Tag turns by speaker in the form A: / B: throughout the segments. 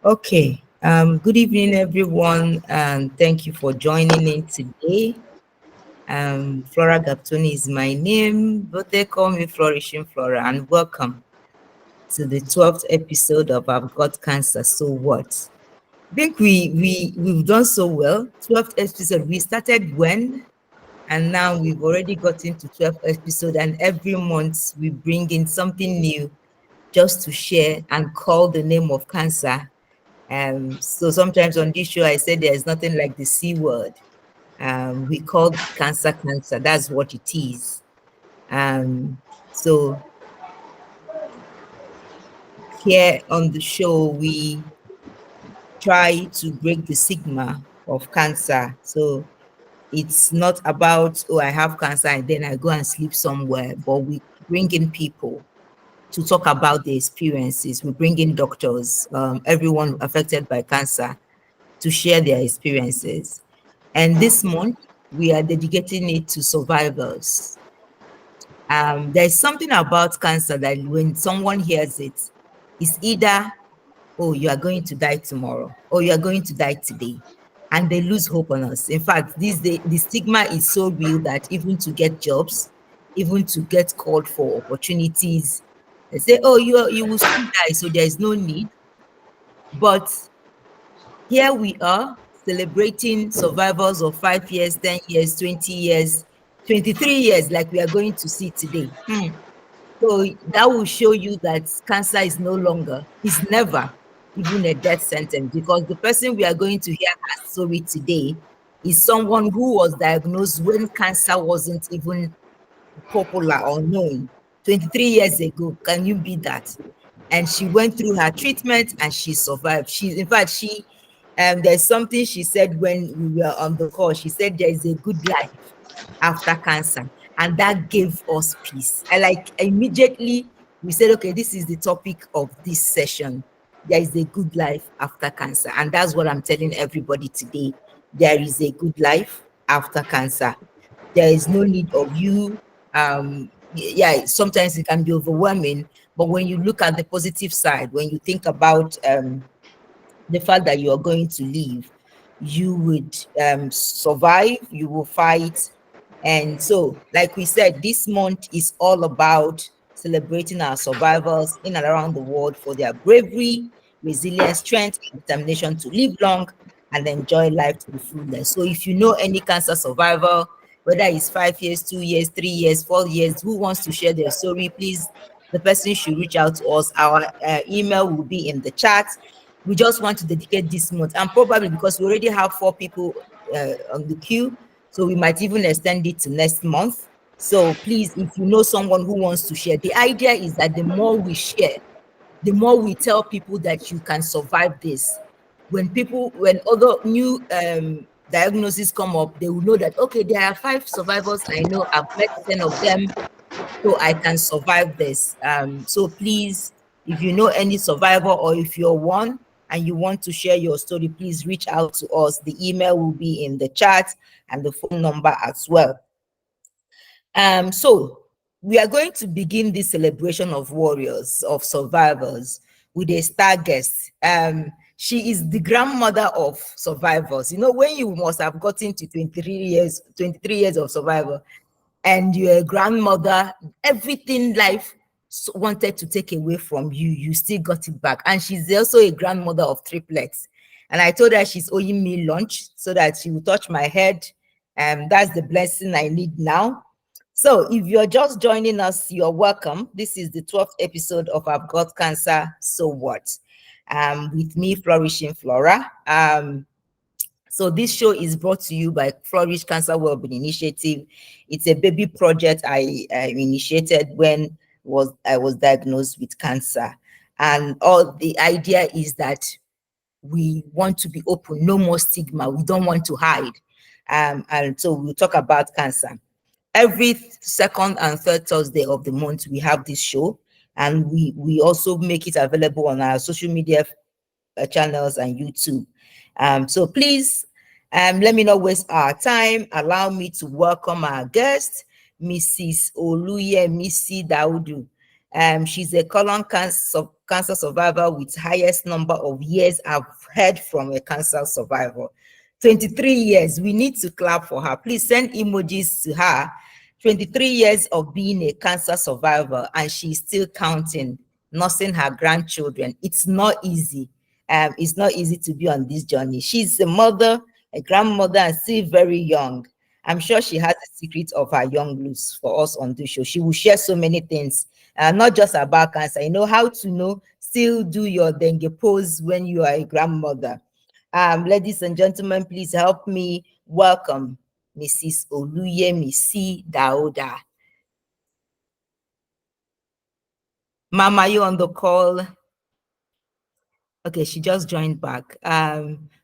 A: Okay. Good evening, everyone, and thank you for joining in today. Flora Gaptoni is my name, but they call me Flourishing Flora, and welcome to the 12th episode of I've Got Cancer, So What? I think we've done so well. 12th episode, we started when? And now we've already gotten to 12th episode, and every month we bring in something new just to share and call the name of cancer. So sometimes on this show, I say there's nothing like the C word. We call cancer cancer. That's what it is. So here on the show, we try to break the stigma of cancer. So it's not about, oh, I have cancer and then I go and sleep somewhere, but we bring in people to talk about the experiences. We bring in doctors, everyone affected by cancer, to share their experiences. And this month, we are dedicating it to survivors. There's something about cancer that when someone hears it, it's either, oh, you are going to die tomorrow, or you are going to die today. And they lose hope on us. In fact, these days, the stigma is so real that even to get jobs, even to get called for opportunities, they say, oh, you will soon die, so there is no need. But here we are celebrating survivors of 5 years, 10 years, 20 years, 23 years, like we are going to see today. So that will show you that cancer is no longer, is never even a death sentence, because the person we are going to hear her story today is someone who was diagnosed when cancer wasn't even popular or known 23 years ago. Can you beat that? And she went through her treatment and she survived. In fact, there's something she said when we were on the call. She said there is a good life after cancer, and that gave us peace. Immediately we said, okay, this is the topic of this session. There is a good life after cancer, and that's what I'm telling everybody today. There is a good life after cancer. There is no need of you. Yeah, sometimes it can be overwhelming, but when you look at the positive side, when you think about the fact that you are going to live, you would survive, you will fight. And so, like we said, this month is all about celebrating our survivors in and around the world for their bravery, resilience, strength, and determination to live long and enjoy life to the fullest. So if you know any cancer survivor, whether it's 5 years, 2 years, 3 years, 4 years, who wants to share their story, please, the person should reach out to us. Our email will be in the chat. We just want to dedicate this month, and probably because we already have 4 people on the queue, so we might even extend it to next month. So please, if you know someone who wants to share, the idea is that the more we share, the more we tell people that you can survive this. When other new diagnoses come up, they will know that, okay, there are 5 survivors I know, I've met 10 of them, so I can survive this. So please, if you know any survivor, or if you're one and you want to share your story, please reach out to us. The email will be in the chat and the phone number as well. So we are going to begin this celebration of warriors, of survivors, with a star guest. She is the grandmother of survivors. You know, when you must have gotten to 23 years of survivor, and you're a grandmother, everything life wanted to take away from you, you still got it back. And she's also a grandmother of triplets. And I told her she's owing me lunch so that she will touch my head. And that's the blessing I need now. So if you're just joining us, you're welcome. This is the 12th episode of I've Got Cancer, So What? With me, Flourishing Flora. So this show is brought to you by Phlorish Cancer Wellbeing Initiative. It's a baby project I initiated when I was diagnosed with cancer. And all the idea is that we want to be open, no more stigma. We don't want to hide. And so we'll talk about cancer. Every second and third Thursday of the month, we have this show. And we also make it available on our social media channels and YouTube. So please, let me not waste our time. Allow me to welcome our guest, Mrs Oluyemisi Daodu. She's a colon cancer survivor with highest number of years I've heard from a cancer survivor. 23 years. We need to clap for her. Please send emojis to her. 23 years of being a cancer survivor, and she's still counting, nursing her grandchildren. It's not easy. It's not easy to be on this journey. She's a mother, a grandmother, and still very young. I'm sure she has a secret of her young looks for us on the show. She will share so many things, not just about cancer. You know how to still do your dengue pose when you are a grandmother. Ladies and gentlemen, please help me welcome Mrs. Oluyemisi Daodu. Mama, you on the call? Okay, she just joined back.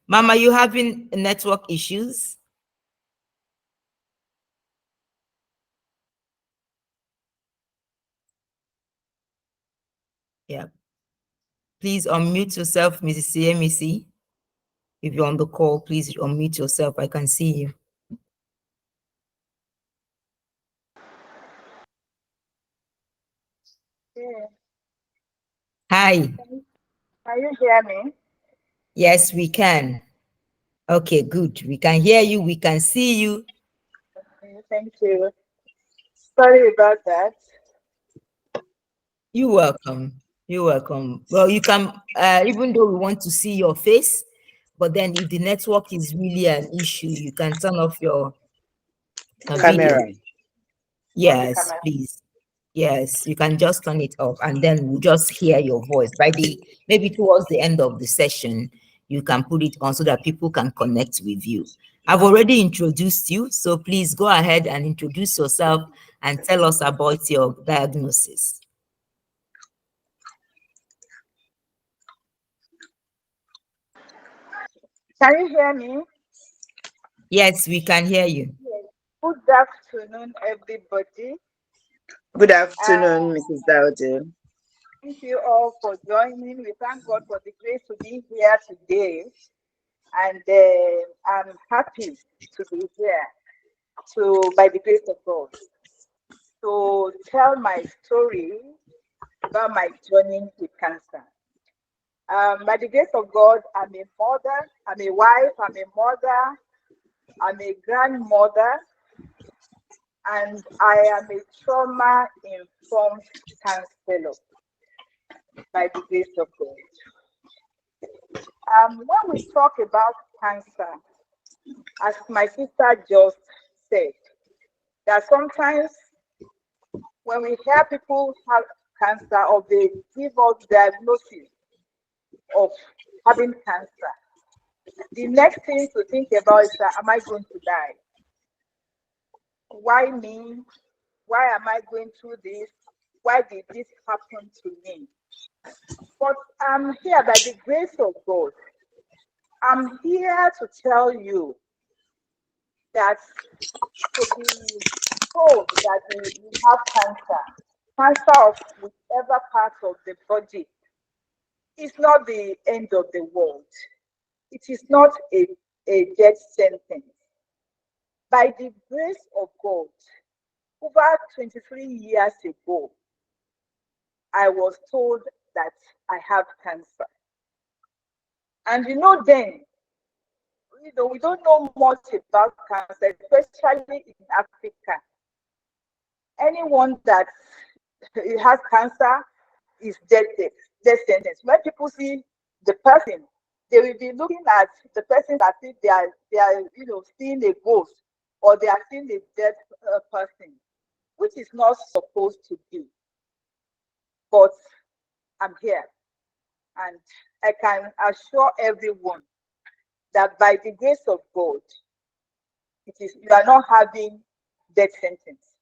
A: Mama, you having network issues? Yeah. Please unmute yourself, Mrs. CMEC. If you're on the call, please unmute yourself. I can see you.
B: Yeah.
A: Hi.
B: Can you hear me?
A: Yes, we can. Okay, good. We can hear you. We can see you.
B: Okay, thank you. Sorry about that.
A: You're welcome. You're welcome. Well, you can, even though we want to see your face, but then if the network is really an issue, you can turn off your video.
B: Camera.
A: Yes, please. Yes, you can just turn it off and then we'll just hear your voice. Maybe towards the end of the session, you can put it on so that people can connect with you. I've already introduced you, so please go ahead and introduce yourself and tell us about your diagnosis.
B: Can you hear me?
A: Yes, we can hear you.
B: Yes. Good afternoon, everybody.
C: Good afternoon, Mrs. Daodu.
B: Thank you all for joining. We thank God for the grace to be here today. And I'm happy to be here by the grace of God, to tell my story about my journey with cancer. By the grace of God, I'm a mother, I'm a wife, I'm a mother, I'm a grandmother, and I am a trauma-informed counselor by the grace of God. When we talk about cancer, as my sister just said, that sometimes when we hear people have cancer or they give us diagnosis of having cancer, the next thing to think about is that, am I going to die? Why me? Why am I going through this? Why did this happen to me? But I'm here by the grace of God. I'm here to tell you that to be told that you have cancer of whichever part of the body, is not the end of the world. It is not a death sentence. By the grace of God, over 23 years ago, I was told that I have cancer. And then, we don't know much about cancer, especially in Africa. Anyone that has cancer is death sentence. When people see the person, they will be looking at the person as if they are seeing a ghost, or they are seeing a dead person, which is not supposed to be. But I'm here, and I can assure everyone that by the grace of God, you are not having death sentence.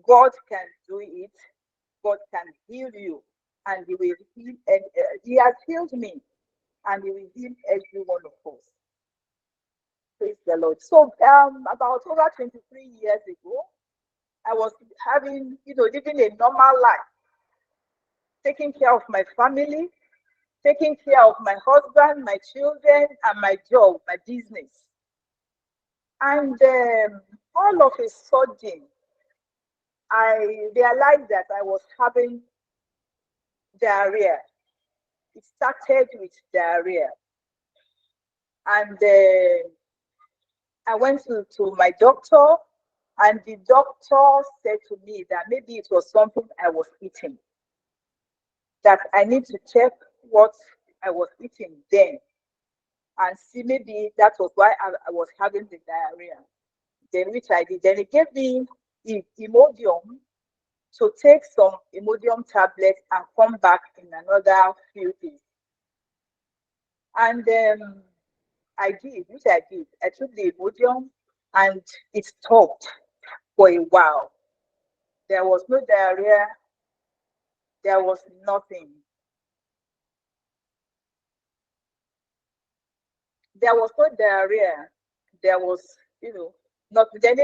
B: God can do it. God can heal you, and He will heal. And He has healed me, and He will heal every one of us. Praise the Lord. So, about over 23 years ago, I was living a normal life, taking care of my family, taking care of my husband, my children, and my job, my business. And all of a sudden, I realized that I was having diarrhea. It started with diarrhea. And I went to my doctor, and the doctor said to me that maybe it was something I was eating, that I need to check what I was eating then and see maybe that was why I was having the diarrhea. Then, which I did. Then he gave me Imodium to take some Imodium tablets and come back in another few days. And I did, which I did. I took the Imodium and it stopped for a while. There was no diarrhea. There was nothing. There was no diarrhea. There was, nothing. Then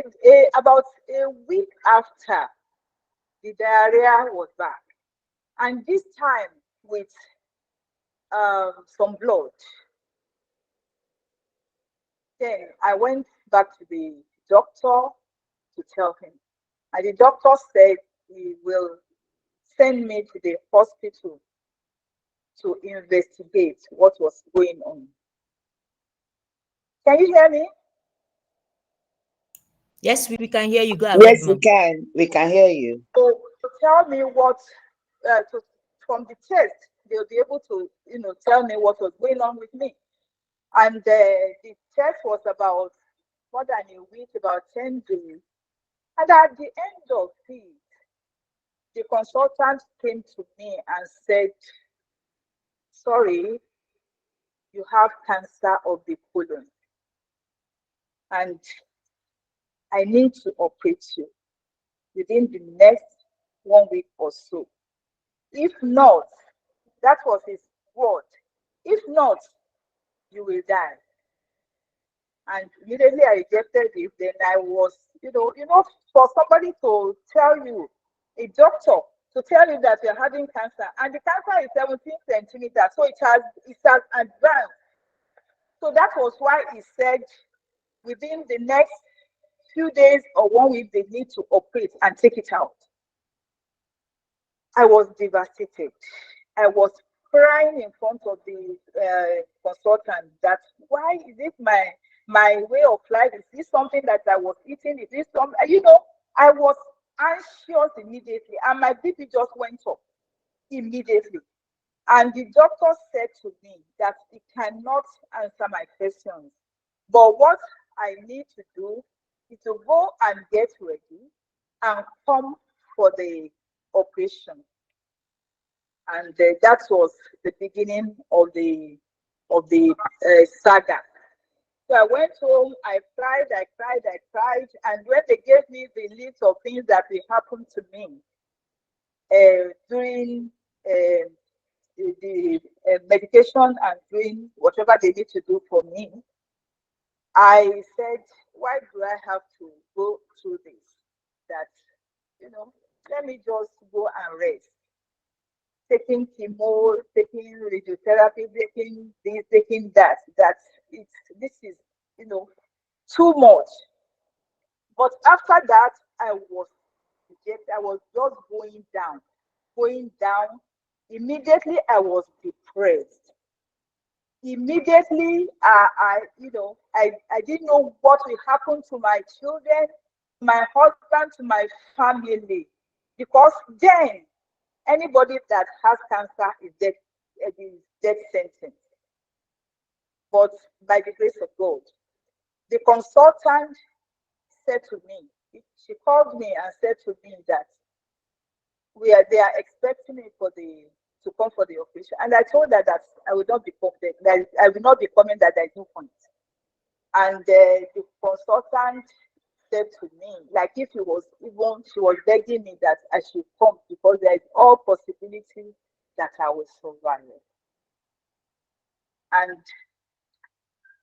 B: about a week after, the diarrhea was back. And this time with some blood. Then I went back to the doctor to tell him. And the doctor said he will send me to the hospital to investigate what was going on. Can you hear me?
A: Yes, we can hear you. Go ahead,
C: Yes, we
A: ma'am.
C: can. We can hear you.
B: So to tell me what, from the test, they'll be able to, tell me what was going on with me. And the test was about more than a week, about 10 days. And at the end of it, the consultant came to me and said, sorry, you have cancer of the colon. And I need to operate you within the next 1 week or so. If not, that was his word. If not, you will die. And immediately I rejected it. Then I was, for somebody to tell you, a doctor to tell you that you're having cancer, and the cancer is 17 centimeters, so it has advanced. So that was why he said within the next few days or 1 week they need to operate and take it out. I was devastated. I was crying in front of the consultant that why is it my way of life? Is this something that I was eating? Is this something, I was anxious immediately, and my BP just went up immediately. And the doctor said to me that he cannot answer my questions. But what I need to do is to go and get ready and come for the operation. And that was the beginning of the saga. So I went home, I cried, and when they gave me the list of things that will happen to me during the medication and doing whatever they need to do for me, I said, why do I have to go through this? That, let me just go and rest. Taking chemo, taking radiotherapy, taking this, taking that. This is, too much. But after that, I was just going down. Immediately, I was depressed. Immediately, I didn't know what will happen to my children, my husband, to my family, because then anybody that has cancer is death sentence. But by the grace of God, the consultant said to me, she called me and said to me that they are expecting me to come for the operation. And I told her that I will not be coming, that I will not be coming, that there is no point. And the consultant said to me, like if she was begging me that I should come because there is all possibility that I will survive. And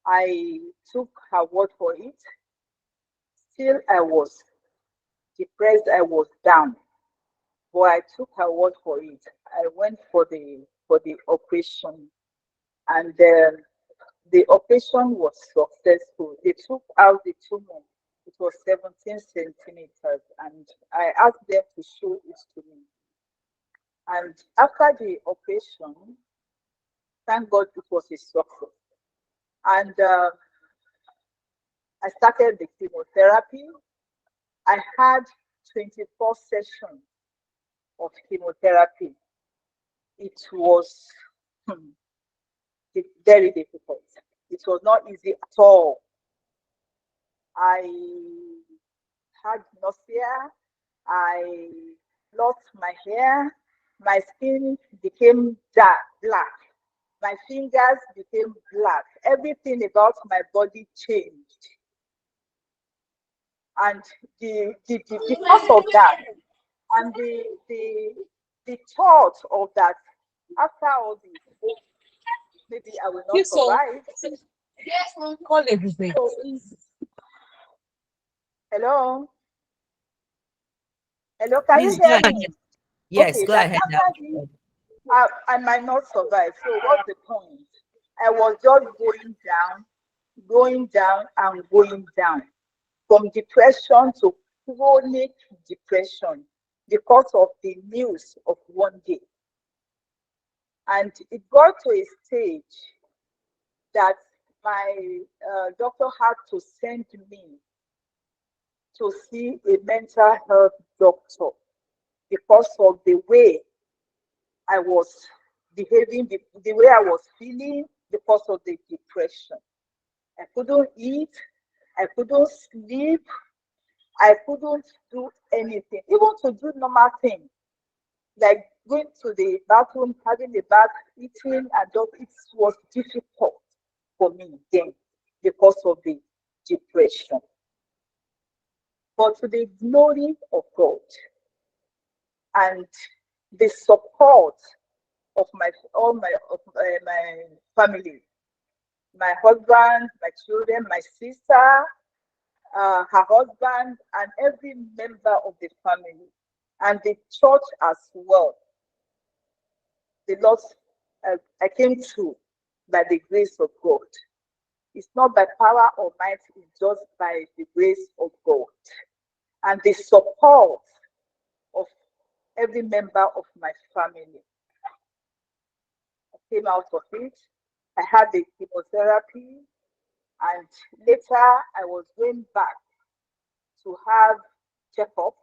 B: I took her word for it. Still, I was depressed, I was down, but I took her word for it. I went for the operation, and the operation was successful. They took out the tumor It was 17 centimeters, and I asked them to show it to me. And after the operation, thank God it was a success. And I started the chemotherapy. I had 24 sessions of chemotherapy. It was very difficult. It was not easy at all. I had nausea. I lost my hair. My skin became dark, black. My fingers became black. Everything about my body changed. And because of that, and the thought of that, after all this, maybe I will not survive.
D: Yes, call everything.
B: So, hello? Hello, can you
A: Please go
B: hear
A: ahead.
B: me?
A: Yes,
B: Okay,
A: go
B: that
A: ahead now.
B: after this, I might not survive. So what's the point? I was just going down and going down from depression to chronic depression because of the news of one day. And it got to a stage that my doctor had to send me to see a mental health doctor because of the way I was behaving, the way I was feeling because of the depression. I couldn't eat, I couldn't sleep, I couldn't do anything, even to do normal things like going to the bathroom, having a bath, eating, and all. It was difficult for me then because of the depression. But to the glory of God and the support of my family, my husband, my children, my sister, her husband, and every member of the family, and the church as well. The Lord, I came through by the grace of God. It's not by power or might, it's just by the grace of God and the support of every member of my family. I came out of it. I had the chemotherapy, and later I was going back to have checkup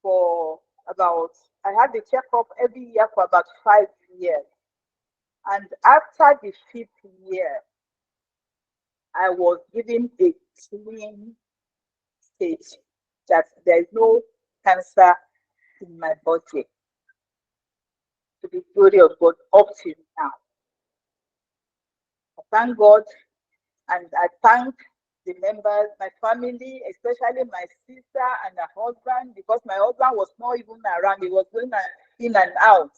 B: for about. I had the checkup every year for about 5 years, and after the 5th year, I was given a clean state that there is no cancer in my body. To the glory of God, up till now. I thank God, and I thank the members, my family, especially my sister and her husband, because my husband was not even around. He was going in and out.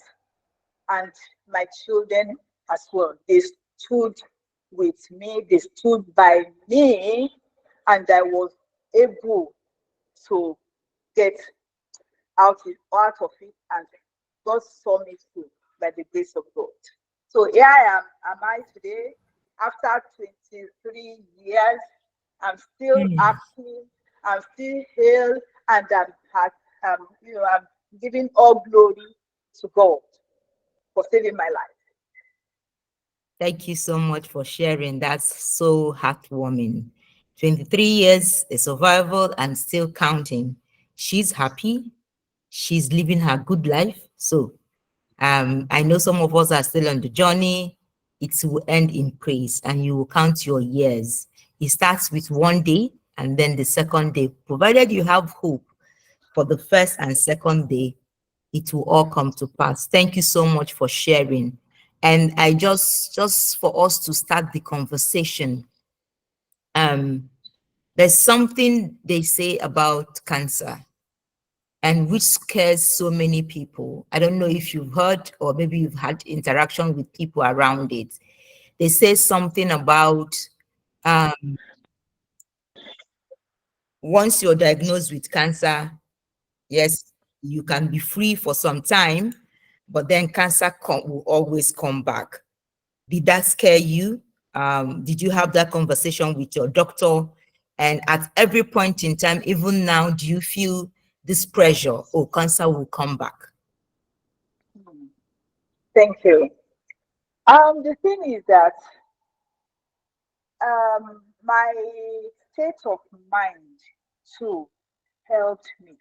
B: And my children as well. They stood with me, they stood by me, and I was able to get out of it, and God saw me through by the grace of God. So here am I today, after 23 years. I'm still active, I'm still hale, and I'm giving all glory to God for saving my life.
A: Thank you so much for sharing. That's so heartwarming. 23 years, a survival, and still counting. She's happy. She's living her good life. So I know some of us are still on the journey. It will end in praise, and you will count your years. It starts with one day, and then the second day, provided you have hope for the first and second day, it will all come to pass. Thank you so much for sharing. And I just for us to start the conversation, there's something they say about cancer and which scares so many people. I don't know if you've heard or maybe you've had interaction with people around it. They say something about once you're diagnosed with cancer, yes, you can be free for some time, but then cancer will always come back. Did that scare you? Did you have that conversation with your doctor? And at every point in time, even now, do you feel this pressure, oh, cancer will come back?
B: Thank you. The thing is that my state of mind too helped me,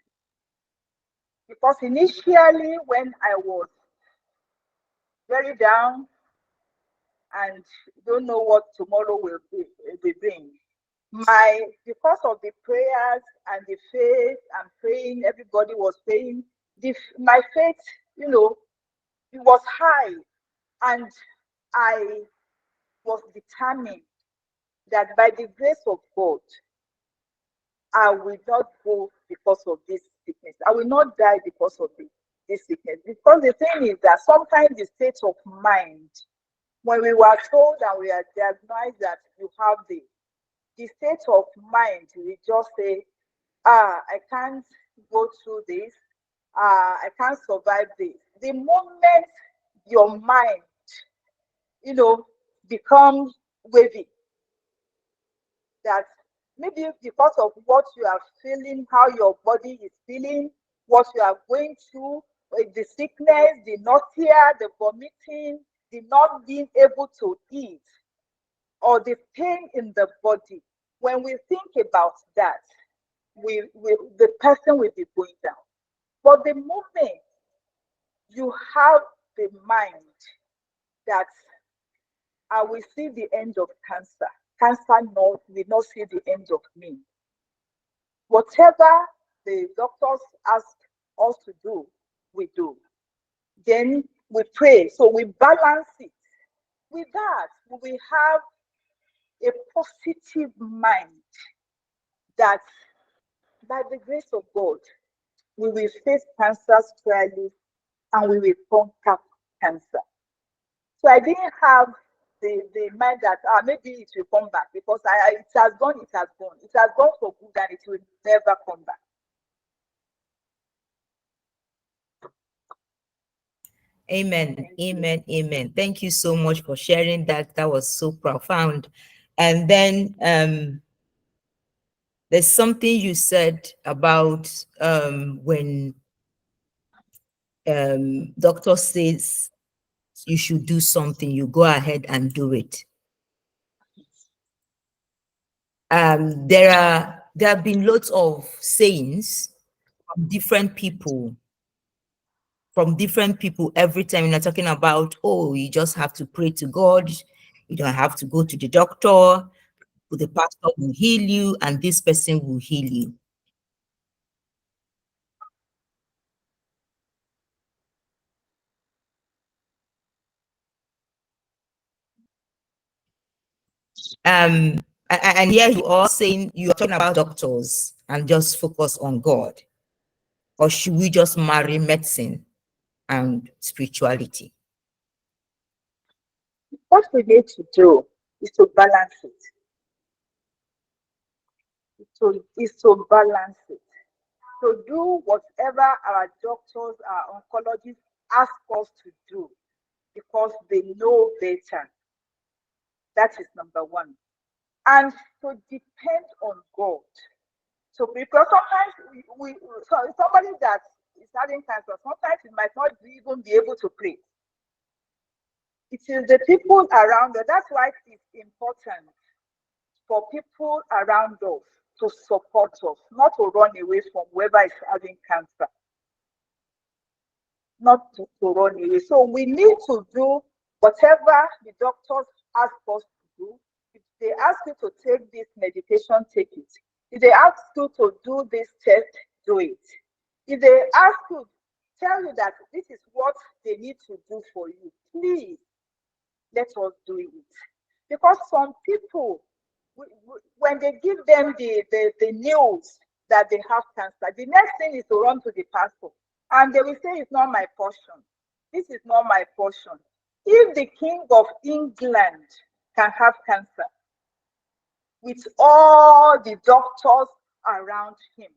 B: because initially when I was very down and don't know what tomorrow will bring, because of the prayers and the faith and praying, everybody was praying. My faith, it was high, and I was determined that by the grace of God, I will not go because of this sickness. I will not die because of this sickness. Because the thing is that sometimes the state of mind, when we were told and we are diagnosed that you have the state of mind, we just say, I can't go through this, I can't survive this. The moment your mind, becomes wavy, that maybe because of what you are feeling, how your body is feeling, what you are going through, the sickness, the nausea, the vomiting, the not being able to eat, or the pain in the body. When we think about that, the person will be going down. But the moment you have the mind that I will see the end of cancer, cancer will not see the end of me. Whatever the doctors ask us to do, we do. Then we pray. So we balance it. With that, we have a positive mind that by the grace of God, we will face cancer squarely and we will conquer cancer. So I didn't have the mind that maybe it will come back, because it has gone, it has gone. It has gone for good and it will never come back.
A: Amen. Amen. Amen. Thank you so much for sharing that. That was so profound. And then there's something you said about when doctor says you should do something, you go ahead and do it. There have been lots of sayings from different people. Every time you're talking about, oh, you just have to pray to God, you don't have to go to the doctor, the pastor will heal you and this person will heal you. And here you are saying you're talking about doctors and just focus on God. Or should we just marry medicine and spirituality?
B: What we need to do is to balance it. Is to balance it. To do whatever our doctors, our oncologists ask us to do, because they know better. That is number one. And to depend on God. So because sometimes somebody that is having cancer, sometimes it might not even be able to pray. It is the people around us. That's why it is important for people around us to support us, not to run away from whoever is having cancer. Not to run away. So we need to do whatever the doctors ask us to do. If they ask you to take this medication, take it. If they ask you to do this test, do it. If they ask you, tell you that this is what they need to do for you, please let us do it. Because some people, when they give them the news that they have cancer, the next thing is to run to the pastor. And they will say, it's not my portion. This is not my portion. If the King of England can have cancer with all the doctors around him,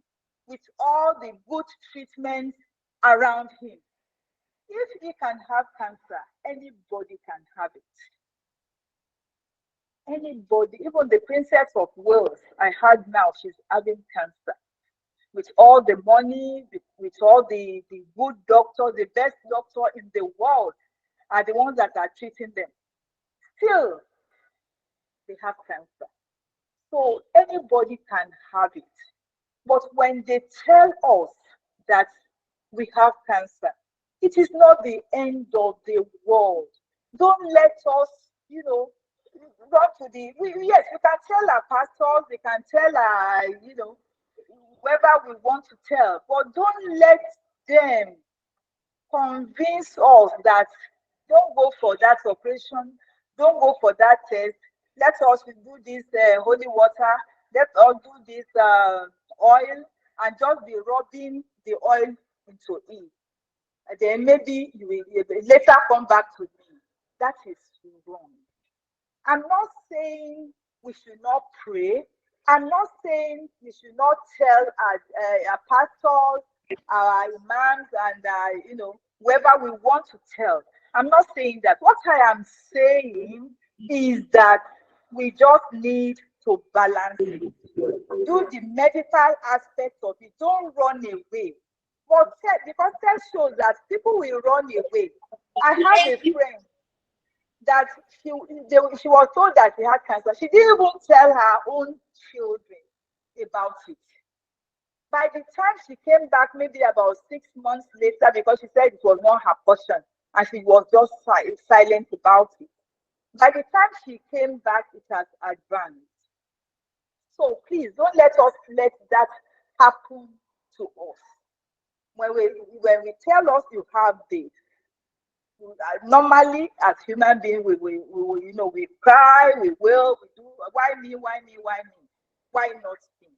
B: with all the good treatments around him, if he can have cancer, anybody can have it. anybody, even the Princess of Wales, I heard now she's having cancer. With all the money, with all the good doctors, the best doctor in the world are the ones that are treating them. Still, they have cancer. So anybody can have it. But when they tell us that we have cancer, it is not the end of the world. Don't let us, run to yes, we can tell our pastors, we can tell our, whoever we want to tell, but don't let them convince us that don't go for that operation, don't go for that test. Let us do this holy water. Let us do this oil and just be rubbing the oil into it. And then maybe you will later come back to me. That is wrong. I'm not saying we should not pray. I'm not saying we should not tell our pastors, our imams, and whoever we want to tell. I'm not saying that. What I am saying is that we just need to balance it. Do the medical aspect of it. Don't run away. But because test shows that people will run away. I have a friend that she was told that she had cancer. She didn't even tell her own children about it. By the time she came back, maybe about 6 months later, because she said it was not her portion, and she was just silent about it. By the time she came back, it has advanced. So please don't let us let that happen to us. When we tell us you have this, normally as human beings, we cry, we do. Why me? Why me? Why me? Why not me?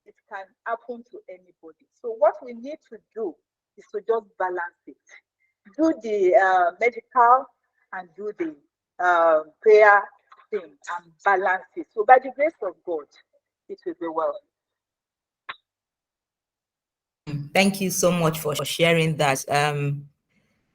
B: It can happen to anybody. So what we need to do is to just balance it. Do the medical and do the prayer thing and balance it. So by the grace of God, it will be well.
A: Thank you so much for sharing that.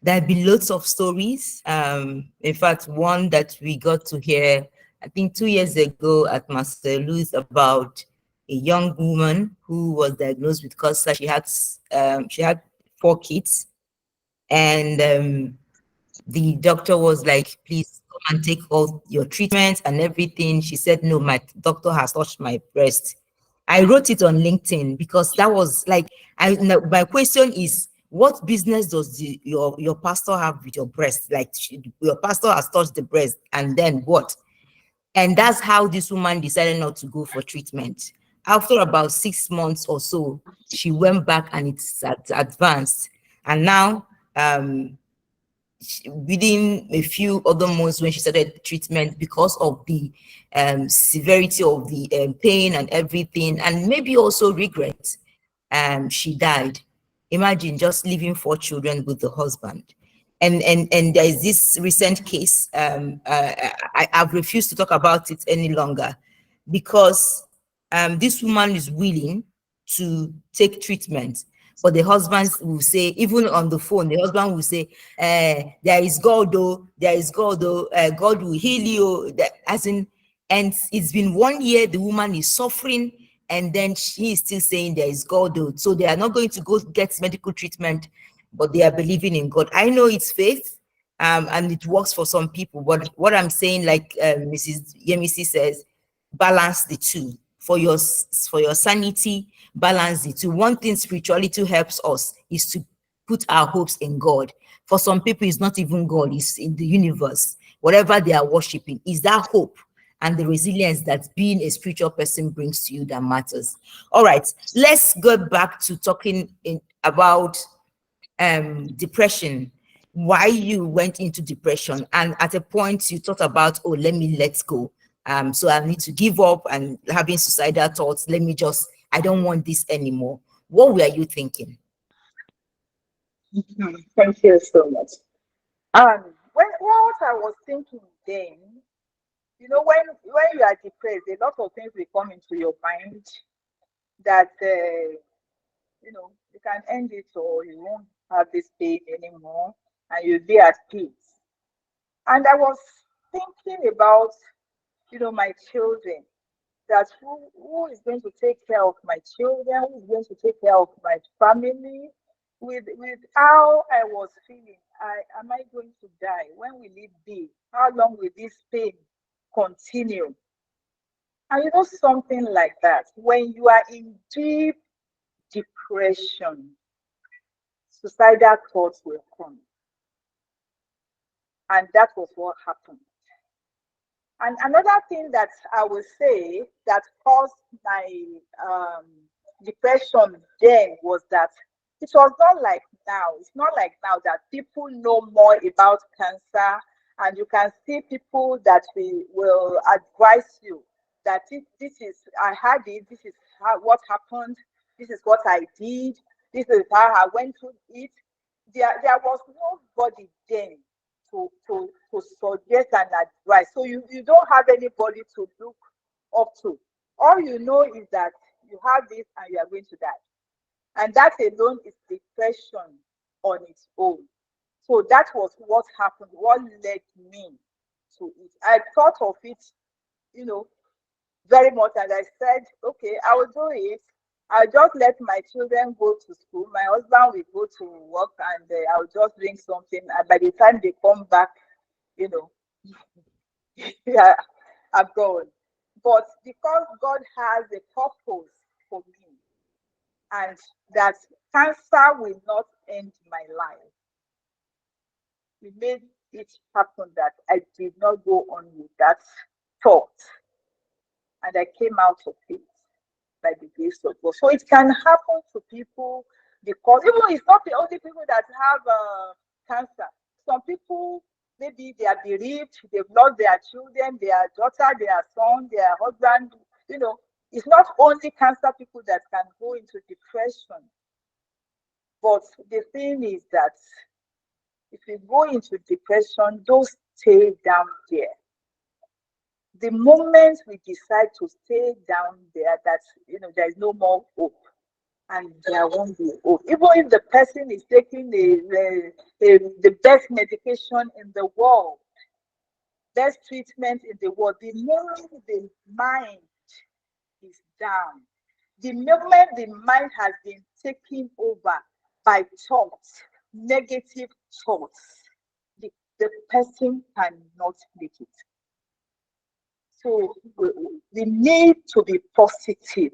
A: There have been lots of stories. In fact, one that we got to hear, I think 2 years ago at Master Louis, about a young woman who was diagnosed with cancer. She had 4 kids, and the doctor was like, "Please come and take all your treatments and everything." She said, "No, my doctor has touched my breast." I wrote it on LinkedIn because that was like, my question is, what business does your pastor have with your breast? Like, your pastor has touched the breast, and then what? And that's how this woman decided not to go for treatment. After about 6 months or so, she went back and it's advanced. And now, within a few other months when she started treatment, because of the severity of the pain and everything, and maybe also regret, she died. Imagine just leaving 4 children with the husband. And there is this recent case. I've refused to talk about it any longer because this woman is willing to take treatment, but the husband will say, even on the phone, the husband will say, there is God, though, there is God, though, God will heal you. And it's been 1 year, the woman is suffering, and then she is still saying there is God, though. So they are not going to go get medical treatment, but they are believing in God. I know it's faith, and it works for some people, but what I'm saying, like Mrs. Yemisi says, balance the two. For your sanity, balance the two. One thing spirituality helps us is to put our hopes in God. For some people, it's not even God, it's in the universe. Whatever they are worshiping is that hope and the resilience that being a spiritual person brings to you that matters. All right, let's go back to talking about depression. Why you went into depression, and at a point you thought about, oh, let go. So I need to give up, and having suicidal thoughts. I don't want this anymore. What were you thinking?
B: Thank you so much. What I was thinking then, when you are depressed, a lot of things will come into your mind that you can end it, or you won't have this pain anymore, and you'll be at peace. And I was thinking about my children. That who is going to take care of my children? Who is going to take care of my family? With how I was feeling, am I going to die? When will it be? How long will this pain continue? And something like that. When you are in deep depression, suicidal thoughts will come. And that was what happened. And another thing that I will say that caused my depression then was that it was not like now. It's not like now that people know more about cancer, and you can see people that will advise you that this is, I had it, this is what happened, this is what I did, this is how I went through it. There was nobody then to suggest and advise. So you don't have anybody to look up to. All you know is that you have this and you are going to die. And that alone is depression on its own. So that was what happened, what led me to it. I thought of it, very much, and I said, okay, I will do it. I'll just let my children go to school. My husband will go to work, and I'll just bring something. And by the time they come back, yeah, I'm gone. But because God has a purpose for me, and that cancer will not end my life, He made it happen that I did not go on with that thought, and I came out of it by the grace of God. So it can happen to people, because even it's not the only people that have cancer. Some people, maybe they are bereaved, they've lost their children, their daughter, their son, their husband. It's not only cancer people that can go into depression. But the thing is that if you go into depression, don't stay down there. The moment we decide to stay down there, that there is no more hope, and there won't be hope. Even if the person is taking the best medication in the world, best treatment in the world, the moment the mind is down, the moment the mind has been taken over by thoughts, negative thoughts, the person cannot make it. So we need to be positive.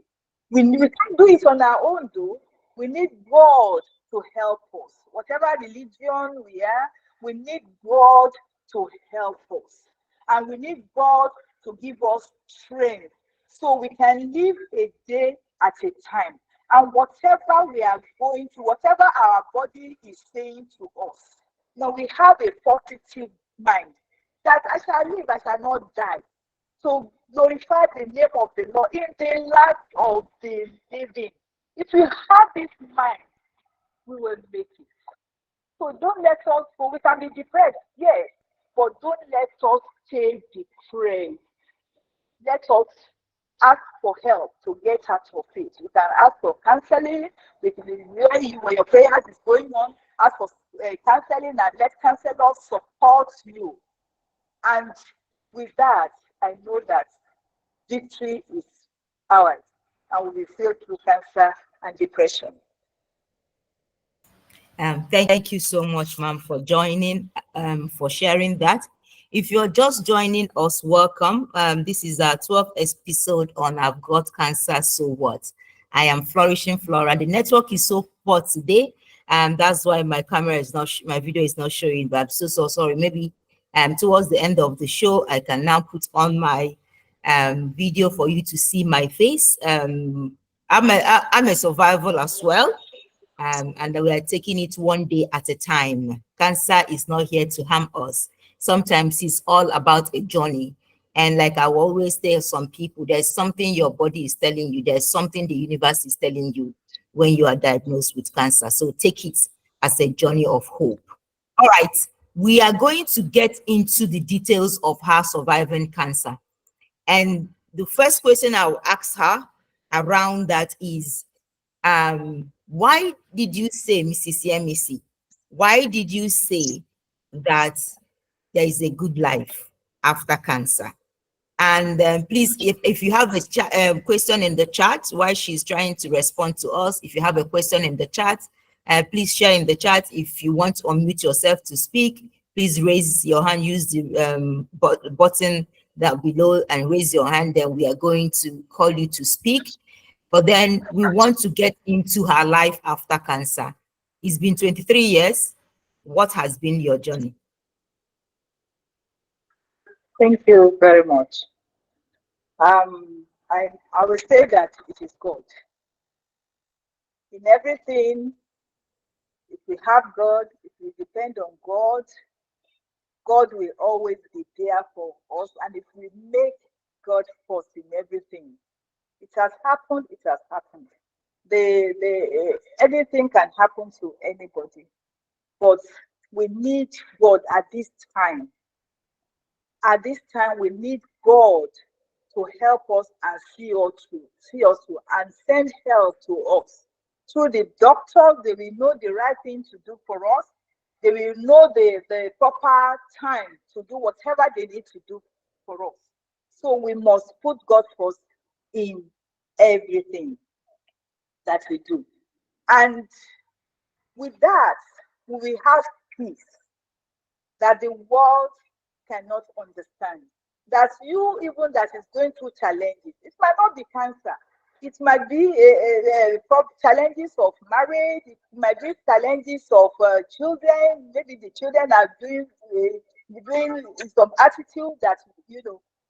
B: We can't do it on our own, though. We need God to help us. Whatever religion we are, we need God to help us. And we need God to give us strength so we can live a day at a time. And whatever we are going through, whatever our body is saying to us, now we have a positive mind that I shall live, I shall not die. To glorify the name of the Lord in the land of the living. If we have this mind, we will make it. So don't let us go. We can be depressed, yes, but don't let us stay depressed. Let us ask for help to get out of it. You can ask for counseling. When your prayers is going on, ask for counseling, and let counselors support you. And with that, I know that victory is ours, and we will sail through cancer and depression.
A: Thank you so much, ma'am, for joining, for sharing that. If you're just joining us, welcome. This is our 12th episode on I've Got Cancer, So What? I am Flourishing Flora. The network is so poor today, and that's why my camera is not, my video is not showing, but I'm so sorry. Maybe towards the end of the show, I can now put on my video for you to see my face. I'm a survivor as well. And we are taking it one day at a time. Cancer is not here to harm us. Sometimes it's all about a journey. And like I will always tell some people, there's something your body is telling you, there's something the universe is telling you when you are diagnosed with cancer. So take it as a journey of hope. All right, we are going to get into the details of her surviving cancer. And the first question I will ask her around that is, why did you say, Mrs. Yemisi, why did you say that there is a good life after cancer? And please, if you have a question in the chat while she's trying to respond to us, if you have a question in the chat, please share in the chat. If you want to unmute yourself to speak, please raise your hand, use the button that below and raise your hand. Then we are going to call you to speak. But then we want to get into her life after cancer. It's been 23 years. What has been your journey?
B: Thank you very much. I will say that it is God. In everything, if we have God, if we depend on God, God will always be there for us. And if we make God first in everything, it has happened, it has happened. Anything can happen to anybody, but we need God at this time. At this time, we need God to help us and see us through, and send help to us. Through the doctors, they will know the right thing to do for us. They will know the proper time to do whatever they need to do for us. So we must put God first in everything that we do. And with that, we will have peace that the world cannot understand. That you, even that is going through challenges, it might not be cancer. It might be challenges of marriage. It might be challenges of children. Maybe the children are doing some attitude that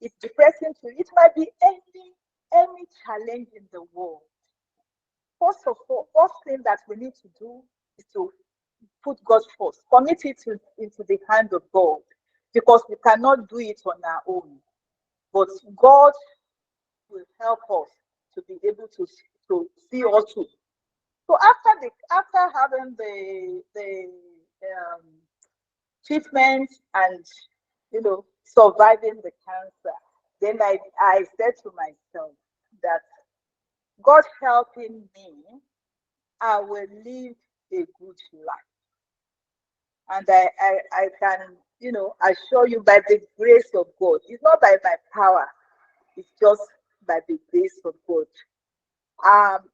B: is depressing to you. It might be any challenge in the world. First of all, first thing that we need to do is to put God first, commit it into the hand of God, because we cannot do it on our own. But God will help us to be able to see us through. So after having the treatment and surviving the cancer, then I said to myself that God helping me, I will live a good life. And I can, assure you, by the grace of God. It's not by my power. It's just by the grace of God.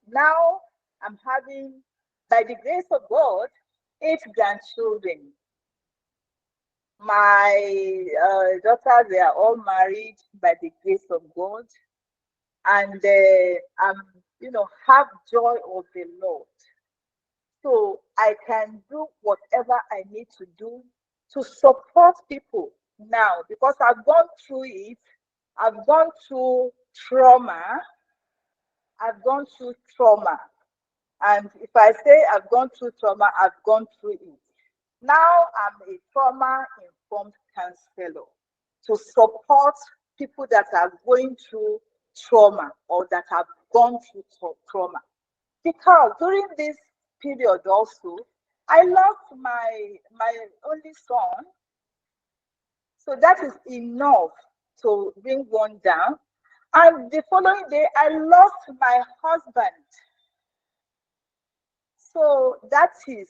B: Now I'm having, by the grace of God, 8 grandchildren. My daughters, they are all married by the grace of God. And I'm, have joy of the Lord. So I can do whatever I need to do to support people now, because I've gone through it. I've gone through trauma. I've gone through trauma. And if I say I've gone through trauma, I've gone through it. Now I'm a trauma-informed counselor to support people that are going through trauma or that have gone through trauma. Because during this period also, I lost my only son. So that is enough to bring one down. And the following day, I lost my husband. So that is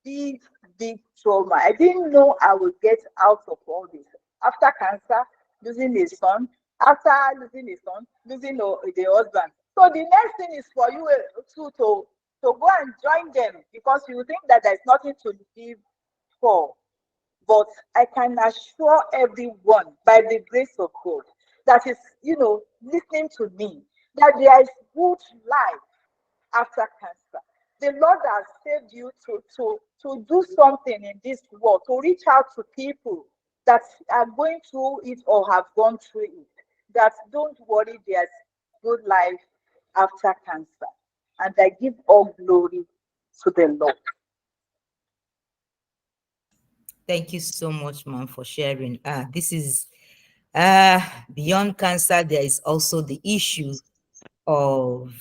B: big, big trauma. I didn't know I would get out of all this. After cancer, losing a son. After losing a son, losing the husband. So the next thing is for you to go and join them, because you think that there's nothing to live for. But I can assure everyone, by the grace of God, that is, listening to me, that there is good life after cancer. The Lord has saved you to do something in this world, to reach out to people that are going through it or have gone through it. That don't worry, there's good life after cancer. And I give all glory to the Lord.
A: Thank you so much, ma'am, for sharing. This is beyond cancer. There is also the issue of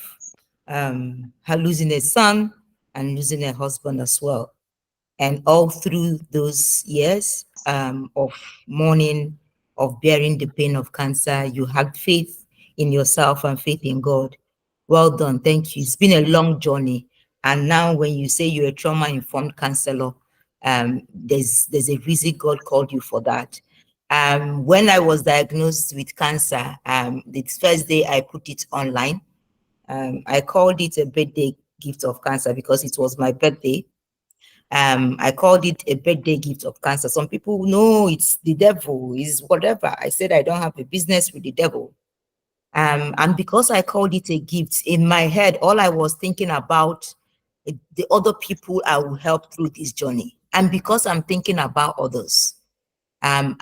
A: her losing a son and losing a husband as well. And all through those years of mourning, of bearing the pain of cancer, you had faith in yourself and faith in God. Well done. Thank you. It's been a long journey. And now when you say you're a trauma-informed counselor, there's a reason God called you for that. When I was diagnosed with cancer, the first day I put it online. I called it a birthday gift of cancer because it was my birthday. I called it a birthday gift of cancer. Some people know it's the devil, is whatever. I said I don't have a business with the devil. And because I called it a gift, in my head, all I was thinking about the other people I will help through this journey. And because I'm thinking about others, I'm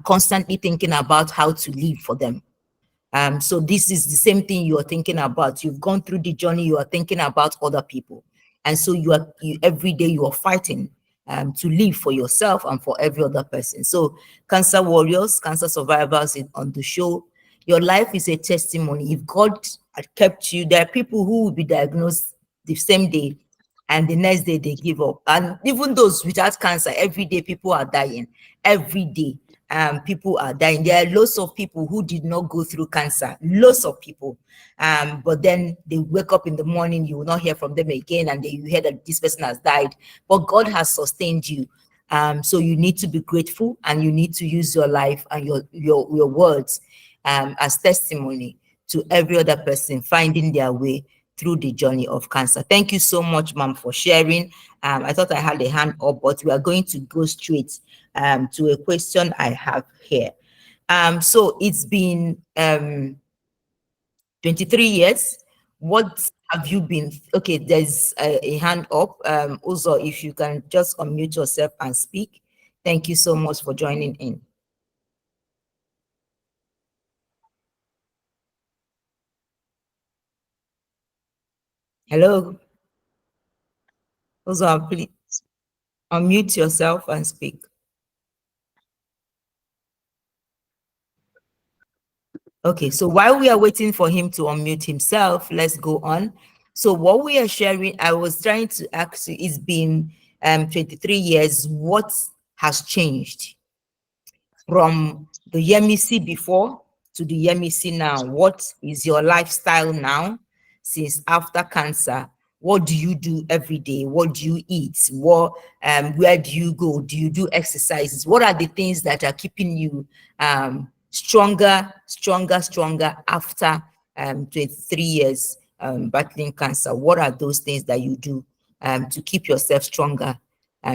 A: constantly thinking about how to live for them. So this is the same thing you are thinking about. You've gone through the journey, you are thinking about other people. And so every day you are fighting to live for yourself and for every other person. So cancer warriors, cancer survivors on the show, your life is a testimony. If God had kept you, there are people who will be diagnosed the same day and the next day they give up. And even those without cancer, every day people are dying. Every day people are dying. There are lots of people who did not go through cancer, lots of people. But then they wake up in the morning, you will not hear from them again, and then you hear that this person has died. But God has sustained you. So you need to be grateful, and you need to use your life and your words as testimony to every other person finding their way through the journey of cancer. Thank you so much, ma'am, for sharing. I thought I had a hand up, but we are going to go straight to a question I have here. So it's been 23 years. What have you been? Okay, there's a hand up. Uzo, if you can just unmute yourself and speak. Thank you so much for joining in. Hello. Uzo, please unmute yourself and speak. Okay, so while we are waiting for him to unmute himself, let's go on. So what we are sharing, I was trying to ask you, it's been 23 years. What has changed from the Yemisi before to the Yemisi now? What is your lifestyle now since after cancer? What do you do every day? What do you eat? Where do you go? Do you do exercises? What are the things that are keeping you stronger after 23 years battling cancer? What are those things that you do to keep yourself stronger,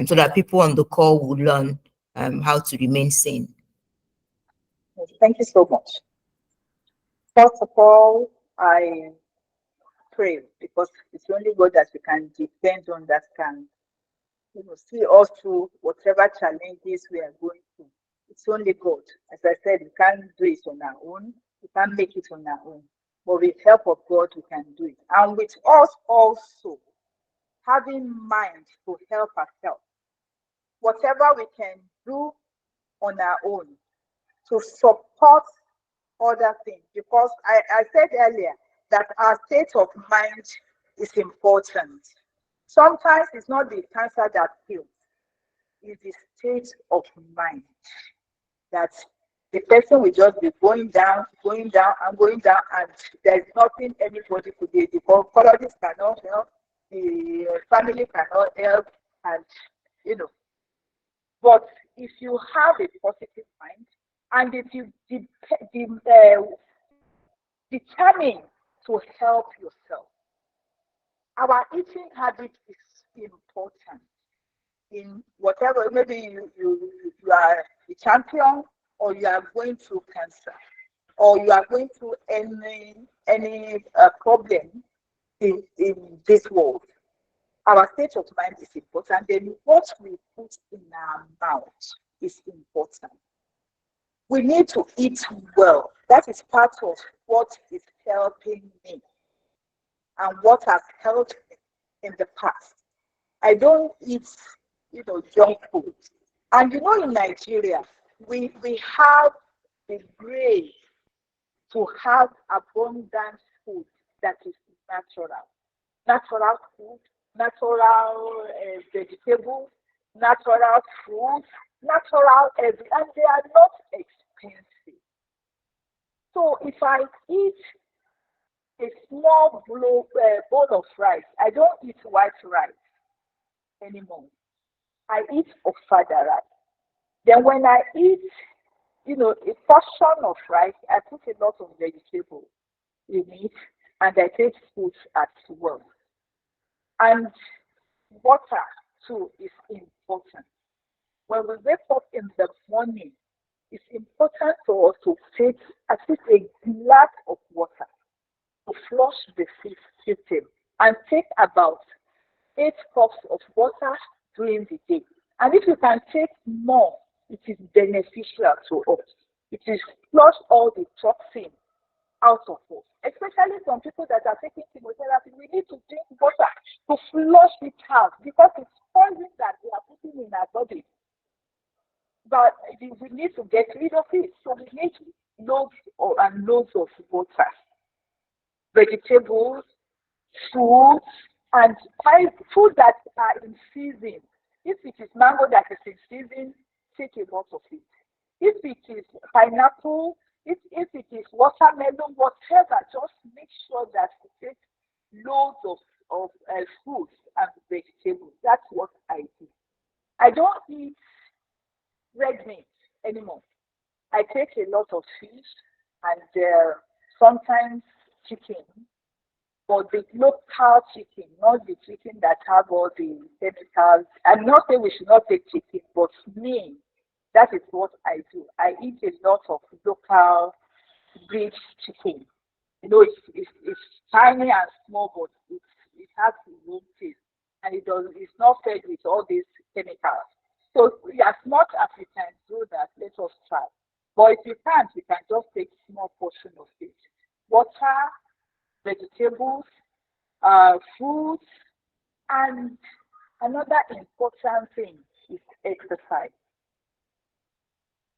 A: so that people on the call will learn how to remain sane?
B: Thank you so much. First of all, I pray because it's only God that we can depend on, that can see us through whatever challenges we are going through. It's only God. As I said, we can't do it on our own. We can't make it on our own. But with help of God, we can do it. And with us also having mind to help ourselves. Whatever we can do on our own to support other things. Because I said earlier that our state of mind is important. Sometimes it's not the cancer that kills, it's the state of mind that the person will just be going down, and there's nothing anybody could do. The oncologist cannot help, the family cannot help, and But if you have a positive mind, and if you determine to help yourself, our eating habit is important. In whatever, maybe you are a champion, or you are going through cancer, or you are going through any problem in this world. Our state of mind is important. Then what we put in our mouth is important. We need to eat well. That is part of what is helping me and what has helped me in the past. I don't eat, junk food. And in Nigeria, we have the grace to have abundant food that is natural. Natural food, natural vegetables, natural fruits, natural everything, and they are not expensive. So if I eat a small bowl of rice, I don't eat white rice anymore. I eat ofada rice. Then when I eat a portion of rice. I put a lot of vegetable in it, and I take fruit as well. And water too is important. When we wake up in the morning, it's important for us to take at least a glass of water to flush the system and take about 8 cups of water during the day. And if you can take more, it is beneficial to us. It is flush all the toxin out of us. Especially some people that are taking chemotherapy, we need to drink water to flush it out because it's poison that we are putting in our body. But we need to get rid of it. So we need loads and loads of water, vegetables, fruits, and food that are in season. If it is mango that is in season, take a lot of it. If it is pineapple, if it is watermelon, whatever, just make sure that you take loads of fruits and vegetables. That's what I do. I don't eat red meat anymore. I take a lot of fish and sometimes chicken, but the local chicken, not the chicken that have all the chemicals. I'm not saying we should not take chicken, but me, that is what I do. I eat a lot of local breed chicken. It's tiny and small, but it has its own taste, and it's not fed with all these chemicals. So as much as we can do that, let us try. But if you can't, you can just take small portion of it. Water, vegetables, fruits, and another important thing is exercise.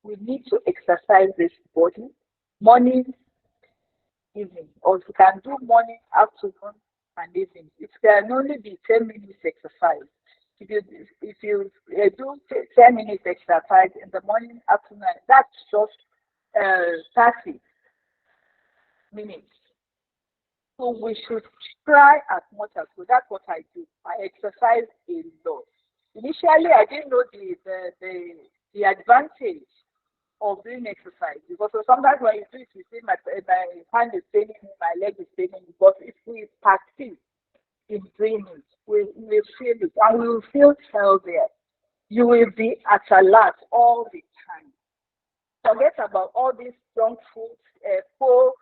B: We need to exercise this body morning, evening, or if you can do morning, afternoon, and evening. It can only be 10 minutes exercise. If you do 10 minutes exercise in the morning, afternoon, that's just 30 minutes. So we should try as much as possible. That's what I do. I exercise a lot. Initially, I didn't know the advantage of doing exercise because sometimes when you do it, you see my hand is paining me, my leg is paining me. But if we practice in doing it, we will feel it and we will feel healthier. You will be at alert all the time. Forget about all these junk foods, coke,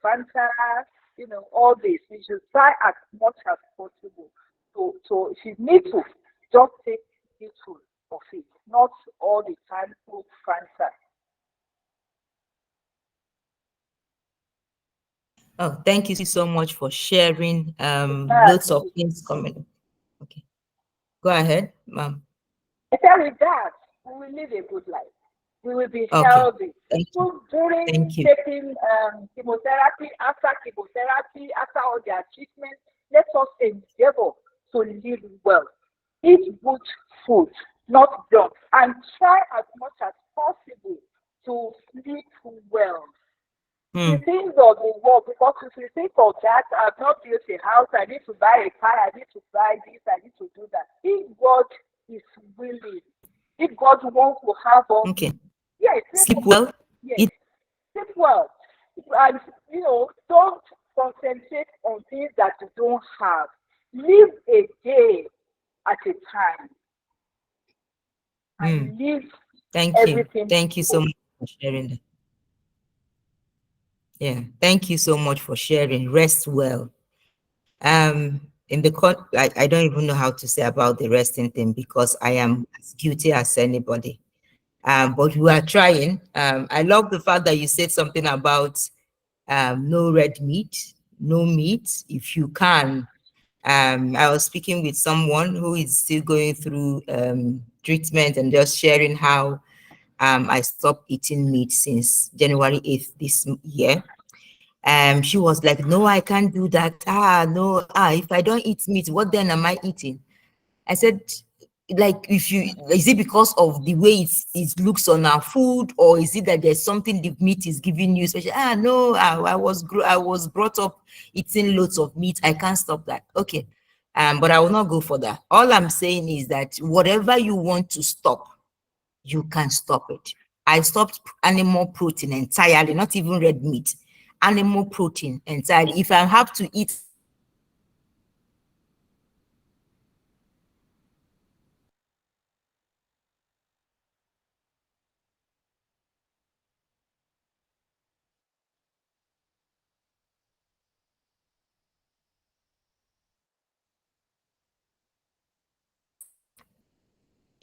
B: Fanta, all this. We should try as much as possible. So if you need to, just take little of it, not all the time coke, Fanta.
A: Oh, thank you so much for sharing. Lots of things coming. Okay, go ahead, ma'am.
B: I tell you that we will live a good life. We will be
A: Okay,
B: healthy.
A: thank you.
B: Even during
A: Thank you.
B: taking chemotherapy, after all their treatment, let us endeavor to live well. Eat good food, not junk, and try as much as possible to sleep well. The things of the world, because if you think of that, I've not built a house, I need to buy a car, I need to buy this, I need to do that. If God is willing, if God wants to have us,
A: Okay.
B: yes,
A: Sleep well.
B: yes,
A: Eat.
B: sleep well. And, don't concentrate on things that you don't have. Live a day at a time and live
A: Thank you.
B: everything.
A: Thank you so much for sharing that. Yeah, thank you so much for sharing. Rest well. In the court, I don't even know how to say about the resting thing because I am as guilty as anybody. But we are trying. I love the fact that you said something about no red meat, no meat. If you can, I was speaking with someone who is still going through treatment and just sharing how I stopped eating meat since January 8th this year. She was like, no, I can't do that. No, if I don't eat meat, what then am I eating? I said, like, is it because of the way it looks on our food, or is it that there's something the meat is giving you? Especially, no, I was brought up eating loads of meat. I can't stop that. Okay. But I will not go for that. All I'm saying is that whatever you want to stop, you can stop it. I stopped animal protein entirely, not even red meat, animal protein entirely. If I have to eat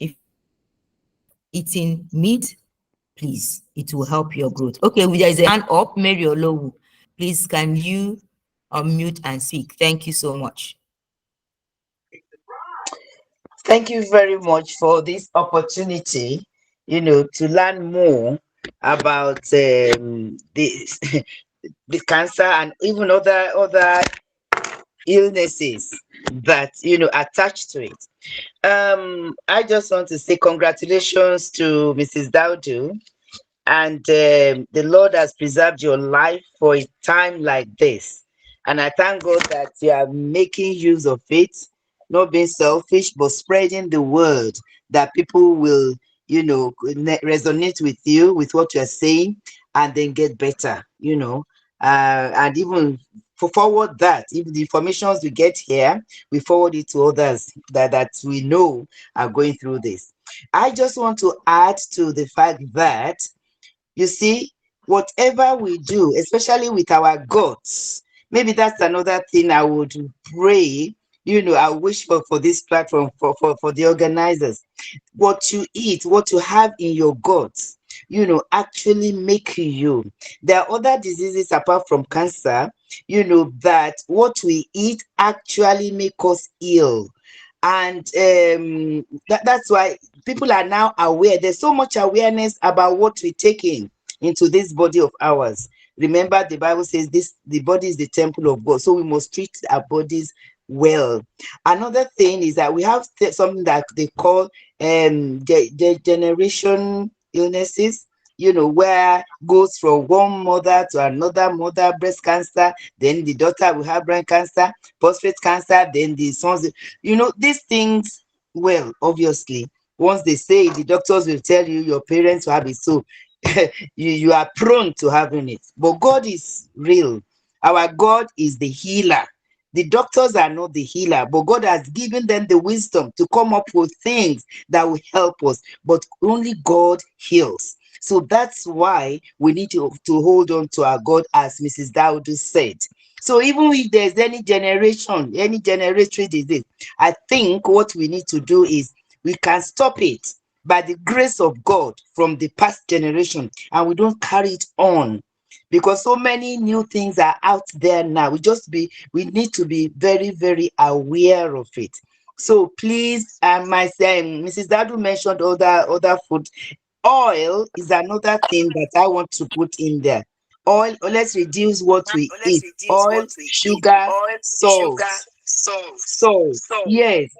A: if eating meat, please, it will help your growth. Okay, there is a hand up, Mary Olowu. Please, can you unmute and speak? Thank you so much.
C: Thank you very much for this opportunity, to learn more about the the cancer and even other illnesses that attached to it. I just want to say congratulations to Mrs. Daodu, and the Lord has preserved your life for a time like this. And I thank God that you are making use of it, not being selfish, but spreading the word that people will, resonate with you, with what you're saying, and then get better, and even forward that. If the informations we get here, we forward it to others that we know are going through this. I just want to add to the fact that, you see, whatever we do, especially with our gods, maybe that's another thing I would pray, I wish for this platform, for the organizers. What you eat, what you have in your guts, actually make you. There are other diseases apart from cancer, that what we eat actually make us ill. And that's why people are now aware. There's so much awareness about what we take into this body of ours. Remember, the Bible says the body is the temple of God, so we must treat our bodies well. Another thing is that we have something that they call generation illnesses, where goes from one mother to another mother. Breast cancer, then the daughter will have breast cancer, prostate cancer, then the sons, these things. Well, obviously, once they say it, the doctors will tell you your parents will have it, so you are prone to having it. But God is real. Our God is the healer. The doctors are not the healer, but God has given them the wisdom to come up with things that will help us. But only God heals. So that's why we need to hold on to our God, as Mrs. Daodu said. So even if there's any generatory disease, I think what we need to do is we can stop it by the grace of God from the past generation, and we don't carry it on, because so many new things are out there now. We need to be very, very aware of it. So please, Mrs. Dadu mentioned other food. Oil is another thing that I want to put in there. Oil, let's reduce what we eat. Oil, sugar, salt. Yes,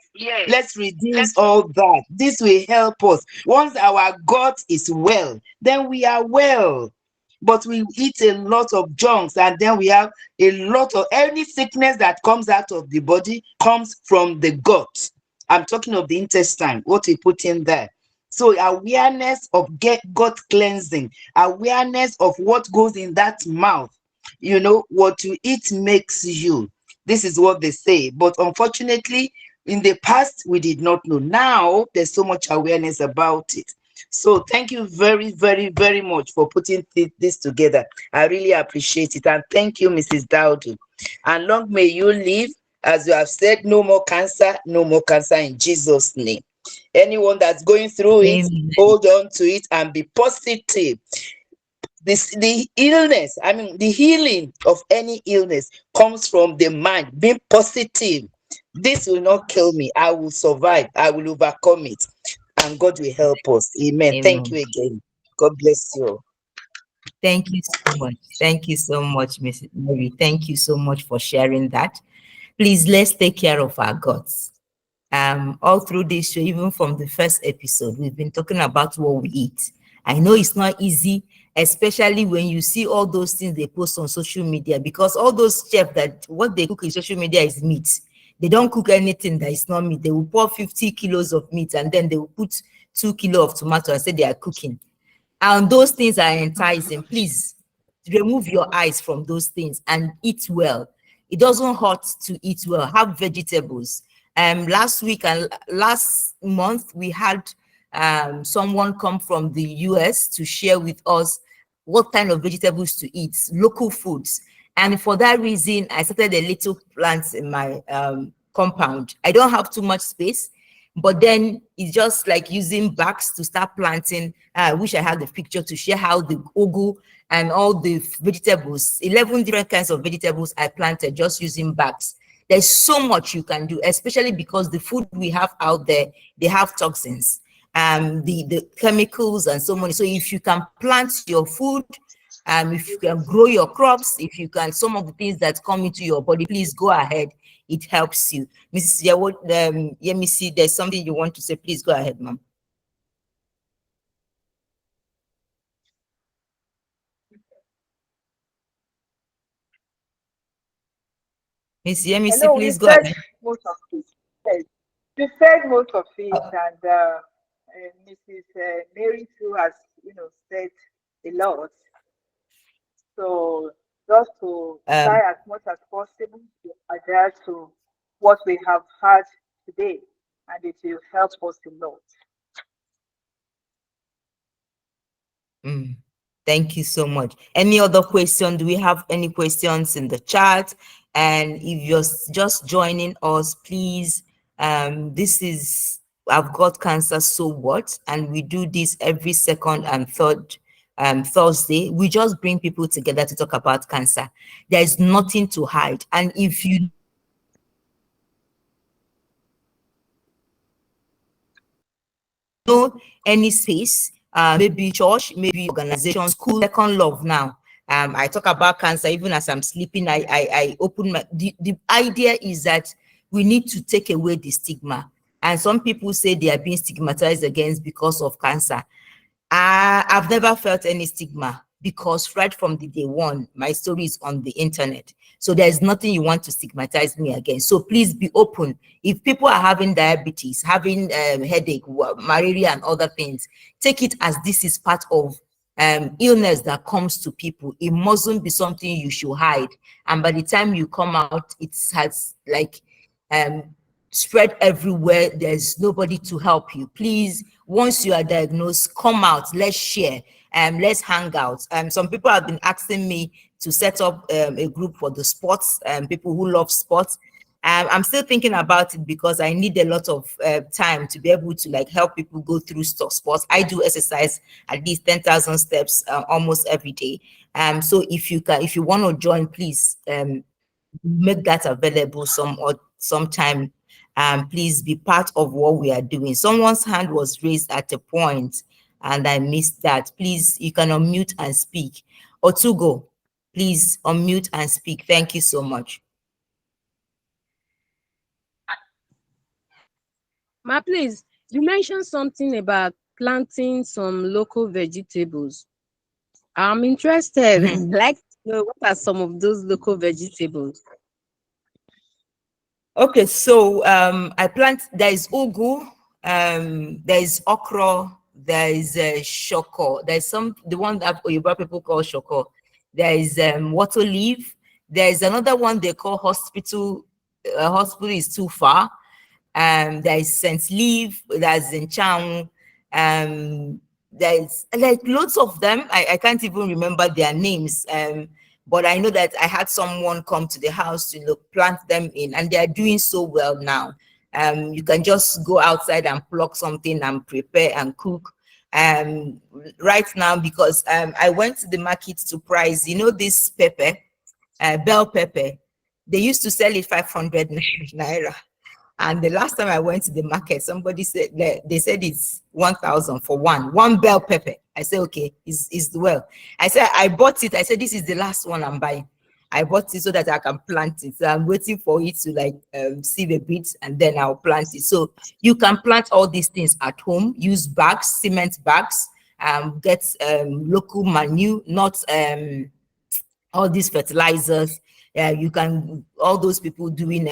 C: let's reduce all that. This will help us. Once our gut is well, then we are well. But we eat a lot of junks, and then we have a lot of any sickness that comes out of the body comes from the gut. I'm talking of the intestine, what we put in there. So awareness of gut cleansing, awareness of what goes in that mouth. What you eat makes you. This is what they say. But unfortunately, in the past, we did not know. Now, there's so much awareness about it. So thank you very, very, very much for putting this together. I really appreciate it. And thank you, Mrs. Daodu. And long may you live. As you have said, no more cancer in Jesus' name. Anyone that's going through it,
A: Amen.
C: hold on to it and be positive. The illness, the healing of any illness comes from the mind, being positive. This will not kill me. I will survive. I will overcome it. And God will help us. Amen. Thank you
A: Amen.
C: again. God bless you.
A: Thank you so much. Thank you so much, Mrs. Mary. Thank you so much for sharing that. Please, let's take care of our guts. All through this show, even from the first episode, we've been talking about what we eat. I know it's not easy, especially when you see all those things they post on social media, because all those chefs, that what they cook in social media is meat. They don't cook anything that is not meat. They will pour 50 kilos of meat, and then they will put 2 kilos of tomato and say they are cooking. and those things are enticing, please remove your eyes from those things and eat well. It doesn't hurt to eat well. Have vegetables. Last week and last month we had someone come from the US to share with us what kind of vegetables to eat, local foods. And for that reason, I started a little plant in my compound. I don't have too much space, but then it's just like using bags to start planting. I wish I had the picture to share how the ugu and all the vegetables, 11 different kinds of vegetables I planted just using bags. There's so much you can do, especially because the food we have out there, they have toxins, the chemicals and so many. So if you can plant your food, if you can grow your crops, if you can, some of the things that come into your body, please go ahead. It helps you. Mrs. Yemisi, there's something you want to say. Please go ahead, ma'am. Miss Yemisi,
B: No,
A: please go ahead.
B: most of it. Yes. You said most of it, and Mrs. Mary too has, said a lot. So just to try as much as possible to adhere to what we have had today, and it will help us a lot.
A: Thank you so much. Any other question? Do we have any questions in the chat? And if you're just joining us, please, this is I've Got Cancer, So What? And we do this every second and third Thursday. We just bring people together to talk about cancer. There is nothing to hide. And if you know any space, maybe church, maybe organization, school, second love now. I talk about cancer even as I'm sleeping. I open my, the idea is that we need to take away the stigma. And some people say they are being stigmatized against because of cancer. I've never felt any stigma because right from the day one, my story is on the internet. So there's nothing you want to stigmatize me against. So please be open. If people are having diabetes, having headache, malaria and other things, take it as this is part of illness that comes to people. It mustn't be something you should hide. And by the time you come out, it has like spread everywhere. There's nobody to help you. Please, once you are diagnosed, come out, let's share, let's hang out. Some people have been asking me to set up a group for the sports, people who love sports. I'm still thinking about it because I need a lot of time to be able to like help people go through sports. I do exercise at least 10,000 steps almost every day. So if you want to join, please make that available sometime. Please be part of what we are doing. Someone's hand was raised at a point and I missed that. Please, you can unmute and speak. Otugo, please unmute and speak. Thank you so much.
D: Ma, please, you mentioned something about planting some local vegetables. I'm interested. I'd like to know what are some of those local vegetables.
A: Okay, so I plant, there is ugu, there is okra, there is shoko, there's the one that Yoruba people call shoko, there is water leaf, there is another one they call hospital. Hospital is too far. There is Saint Leaf, there's Zinchang, there's like loads of them. I can't even remember their names. But I know that I had someone come to the house to plant them in, and they are doing so well now. You can just go outside and pluck something and prepare and cook. Right now, because I went to the market to price, this pepper, bell pepper. They used to sell it 500 naira. And the last time I went to the market, somebody said they said it's 1,000 for one bell pepper. I said, okay, is well. I said, I bought it. I said, this is the last one I'm buying. I bought it so that I can plant it. So I'm waiting for it to like sieve a bit and then I'll plant it. So you can plant all these things at home, use bags, cement bags, get local manure, not all these fertilizers. You can, all those people doing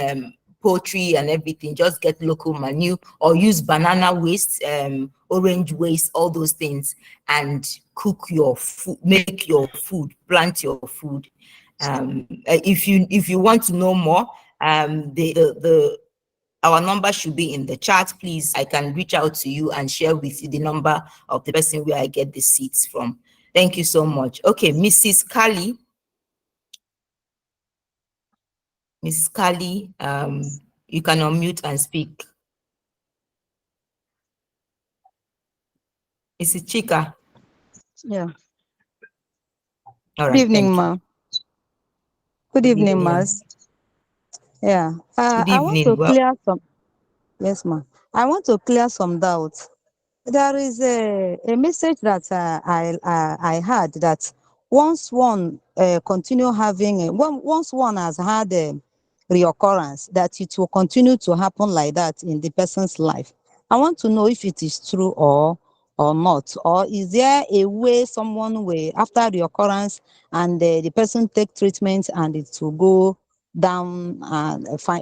A: poultry and everything. Just get local manure or use banana waste, orange waste, all those things, and cook your food, make your food, plant your food. If you want to know more, the our number should be in the chat. Please, I can reach out to you and share with you the number of the person where I get the seeds from. Thank you so much. Okay, Mrs. Kali. Mrs. Kali, you can unmute and speak. Mrs. Chika.
E: Yeah.
A: All
E: Good
A: right,
E: evening,
A: thank you.
E: ma. Good
A: Good
E: evening,
A: evening.
E: Mas. Yeah.
A: Good
E: I want
A: evening.
E: to
A: Well,
E: clear some. Yes, ma. I want to clear some doubts. There is a message that I heard that once one continue having once one has had a reoccurrence, that it will continue to happen like that in the person's life. I want to know if it is true or not, or is there a way someone will, after reoccurrence and the person take treatment and it will go down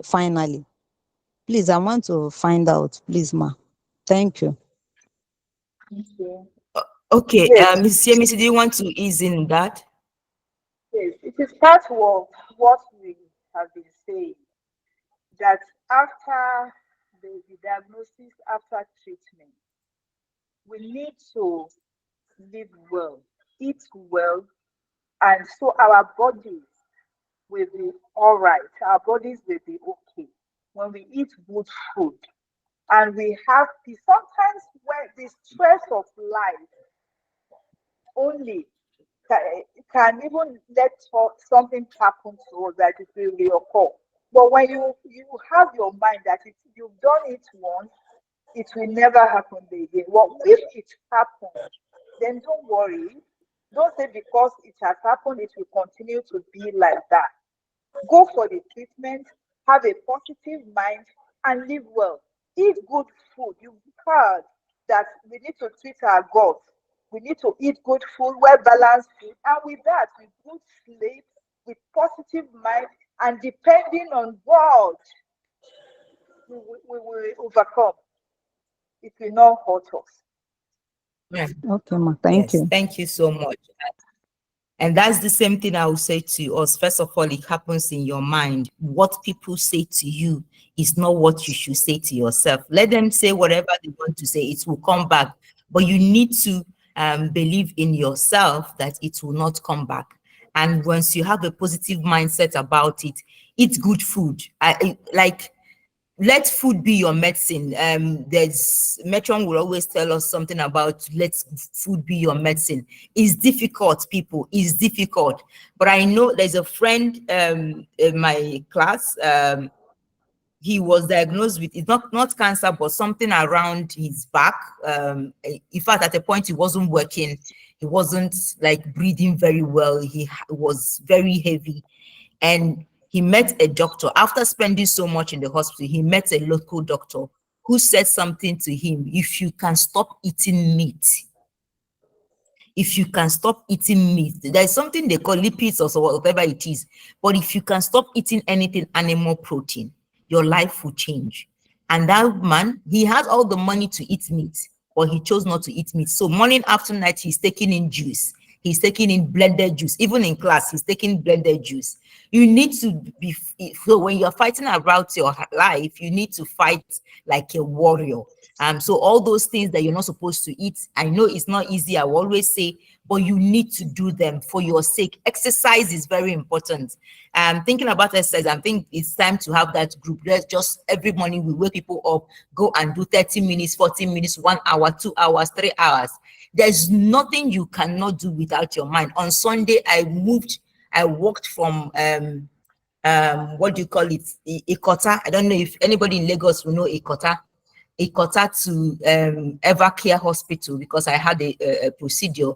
E: finally. Please, I want to find out, please, ma. Thank you.
B: Okay.
A: okay,
B: Yes,
A: Mrs. Yemisi, do you want to ease in that?
B: yes. It is part of what we have been saying that after the diagnosis, after treatment, we need to live well, eat well, and so our bodies will be all right. Our bodies will be okay when we eat good food and we have peace. Sometimes when the stress of life only can even let something happen to us that it will reoccur. But when you have your mind that you've done it once, it will never happen again. Well, if it happens, then don't worry. Don't say because it has happened, it will continue to be like that. Go for the treatment, have a positive mind, and live well. Eat good food. You've heard that we need to treat our gut. We need to eat good food, well balanced food, and with that, with good sleep, with positive mind, and depending on God, we will overcome. It will not hurt us.
A: Yeah.
E: Okay, ma. Thank
A: Yes,
E: you.
A: thank you so much. And that's the same thing I will say to us. First of all, it happens in your mind. What people say to you is not what you should say to yourself. Let them say whatever they want to say, it will come back. But you need to believe in yourself that it will not come back. And once you have a positive mindset about it, eat good food. Like, let food be your medicine. There's Metron will always tell us something about let food be your medicine. It's difficult, people. It's difficult. But I know there's a friend in my class. He was diagnosed with, it's not cancer, but something around his back. In fact, at a point he wasn't working. He wasn't like breathing very well. He was very heavy. And he met a doctor. After spending so much in the hospital, he met a local doctor who said something to him. If you can stop eating meat, if you can stop eating meat, there's something they call lipids or whatever it is. But if you can stop eating anything animal protein, your life will change. And that man, he has all the money to eat meat, but he chose not to eat meat. So morning, after night, he's taking in juice. He's taking in blended juice. Even in class, he's taking blended juice. You need to be, so when you're fighting about your life, you need to fight like a warrior. So all those things that you're not supposed to eat, I know it's not easy, I will always say, but you need to do them for your sake. Exercise is very important. Thinking about exercise, I think it's time to have that group. Let's just every morning we wake people up, go and do 30 minutes, 40 minutes, 1 hour, 2 hours, 3 hours. There's nothing you cannot do without your mind. On Sunday, I walked from what do you call it, Ikota. I don't know if anybody in Lagos will know Ikota to Evercare Hospital, because I had a procedure.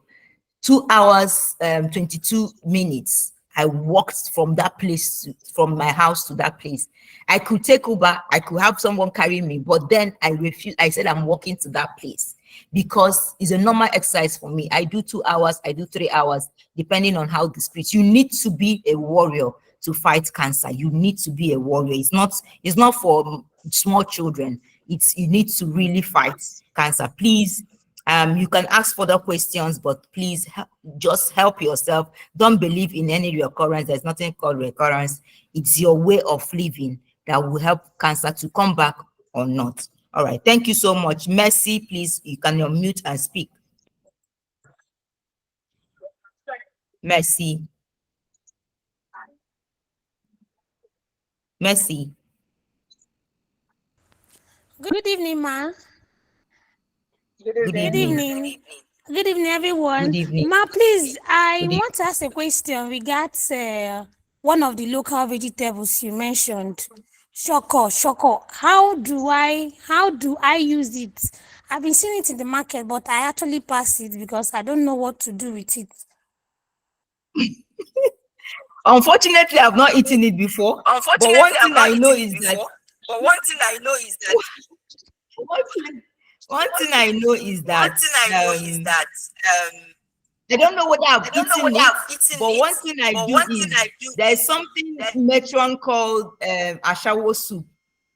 A: 2 hours 22 minutes. I walked from that place, from my house to that place. I could take Uber, I could have someone carry me, but then I refused. I said I'm walking to that place because it's a normal exercise for me. I do 2 hours, I do 3 hours, depending on how the spirit. You need to be a warrior to fight cancer. You need to be a warrior. It's not for small children. You need to really fight cancer. Please, you can ask further questions, but please just help yourself. Don't believe in any recurrence. There's nothing called recurrence. It's your way of living that will help cancer to come back or not. All right. Thank you so much. Mercy, please, you can unmute and speak. Mercy. Mercy.
F: Good evening, ma.
B: Good
A: Good
F: Good
B: evening.
F: evening. Good evening, everyone.
A: Good evening.
F: Ma, please, I
A: Good
F: want to ask a question regarding one of the local vegetables you mentioned, shoko. How do I use it? I've been seeing it in the market, but I actually pass it because I don't know what to do with it.
A: Unfortunately, I've not eaten it before. But one thing I know is that one thing I know is that I don't know whether I've eaten it, but one thing I do is there's something matron called ashawo soup.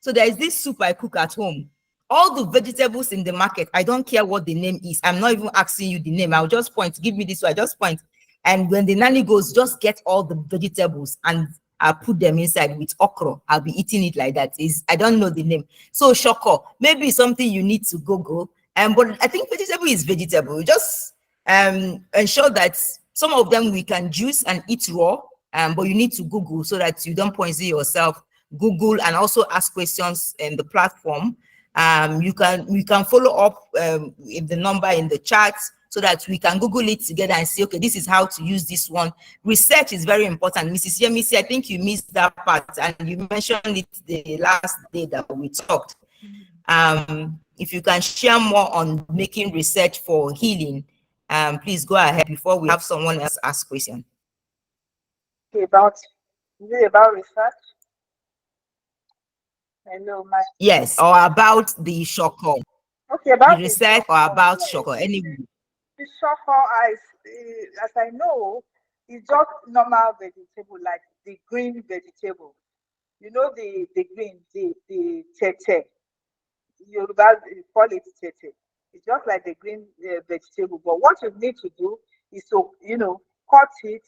A: So there is this soup I cook at home. All the vegetables in the market, I don't care what the name is. I'm not even asking you the name. I'll just point, give me this one, I just point. And when the nanny goes, just get all the vegetables and I'll put them inside with okra. I'll be eating it like that. I don't know the name. So shoko, maybe something you need to Google. But I think vegetable is vegetable. Just ensure that some of them we can juice and eat raw. But you need to Google so that you don't poison yourself. Google and also ask questions in the platform. You can follow up with the number in the chat so that we can Google it together and say, okay, this is how to use this one. Research is very important. Mrs. Oluyemisi, I think you missed that part and you mentioned it the last day that we talked. If you can share more on making research for healing, please go ahead before we have someone else ask question.
B: Is it about research? Hello, my.
A: Yes, or about the shoko.
B: Okay, about
A: the research or about shoko, anyway.
B: The shoko, as I know, is just normal vegetable, like the green vegetable. You know the green, the tete. Yoruba call it tete. It's just like the green vegetable. But what you need to do is to, cut it,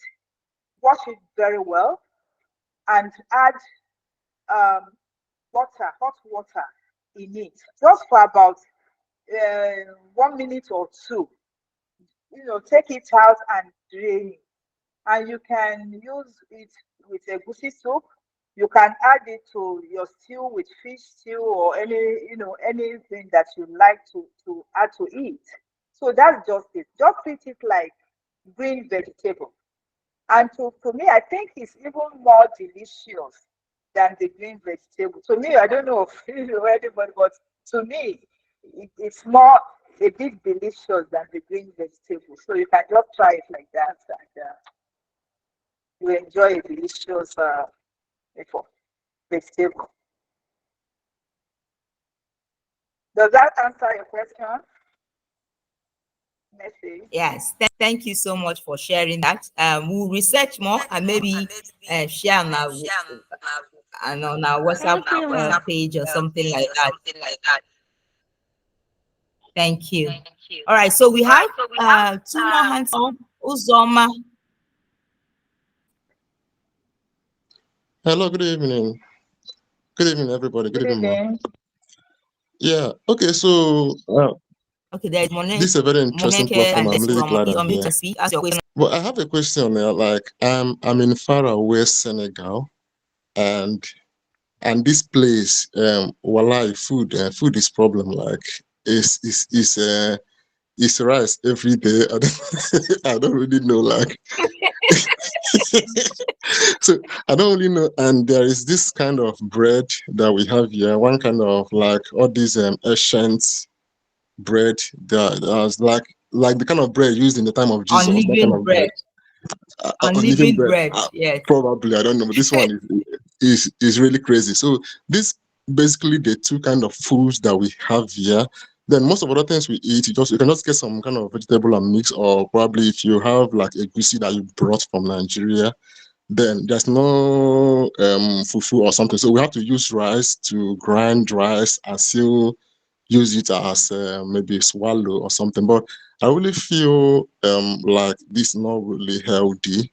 B: wash it very well, and add hot water in it, just for about 1 minute or two. Take it out and drain. And you can use it with a goosey soup. You can add it to your stew with fish stew or anything that you like to add to it. So that's just it. Just treat it like green vegetable. And to me, I think it's even more delicious than the green vegetable. To me, I don't know if anybody, but to me, it's more a bit delicious than the green vegetable. So you can just try it like that, and you enjoy a delicious vegetable. Does that answer your question? Messi?
A: Yes, thank you so much for sharing that. We'll research more and maybe share on our WhatsApp page or something like that. Thank you. All right, so we have two more hands on. Uzoma.
G: Hello, good evening. Good evening, everybody. Good evening. Yeah, okay, so
A: okay, there's Monet.
G: This is a very interesting platform. I'm really glad I'm here. But I have a question there. Like, I'm in faraway Senegal, and this place, wallahi, food is problem. Like, it's rice every day. I don't really know. Like, so I don't really know. And there is this kind of bread that we have here. One kind of like all these ancient bread that was like the kind of bread used in the time of Jesus.
A: Unleavened
G: kind of
A: bread. Unleavened bread. Yes.
G: Probably. I don't know. But this one is really crazy. So this basically the two kind of foods that we have here. Then most of other things we eat, you can just get some kind of vegetable and mix, or probably if you have like a goosey that you brought from Nigeria, then there's no fufu or something. So we have to use rice to grind rice and still use it as maybe swallow or something. But I really feel like this is not really healthy,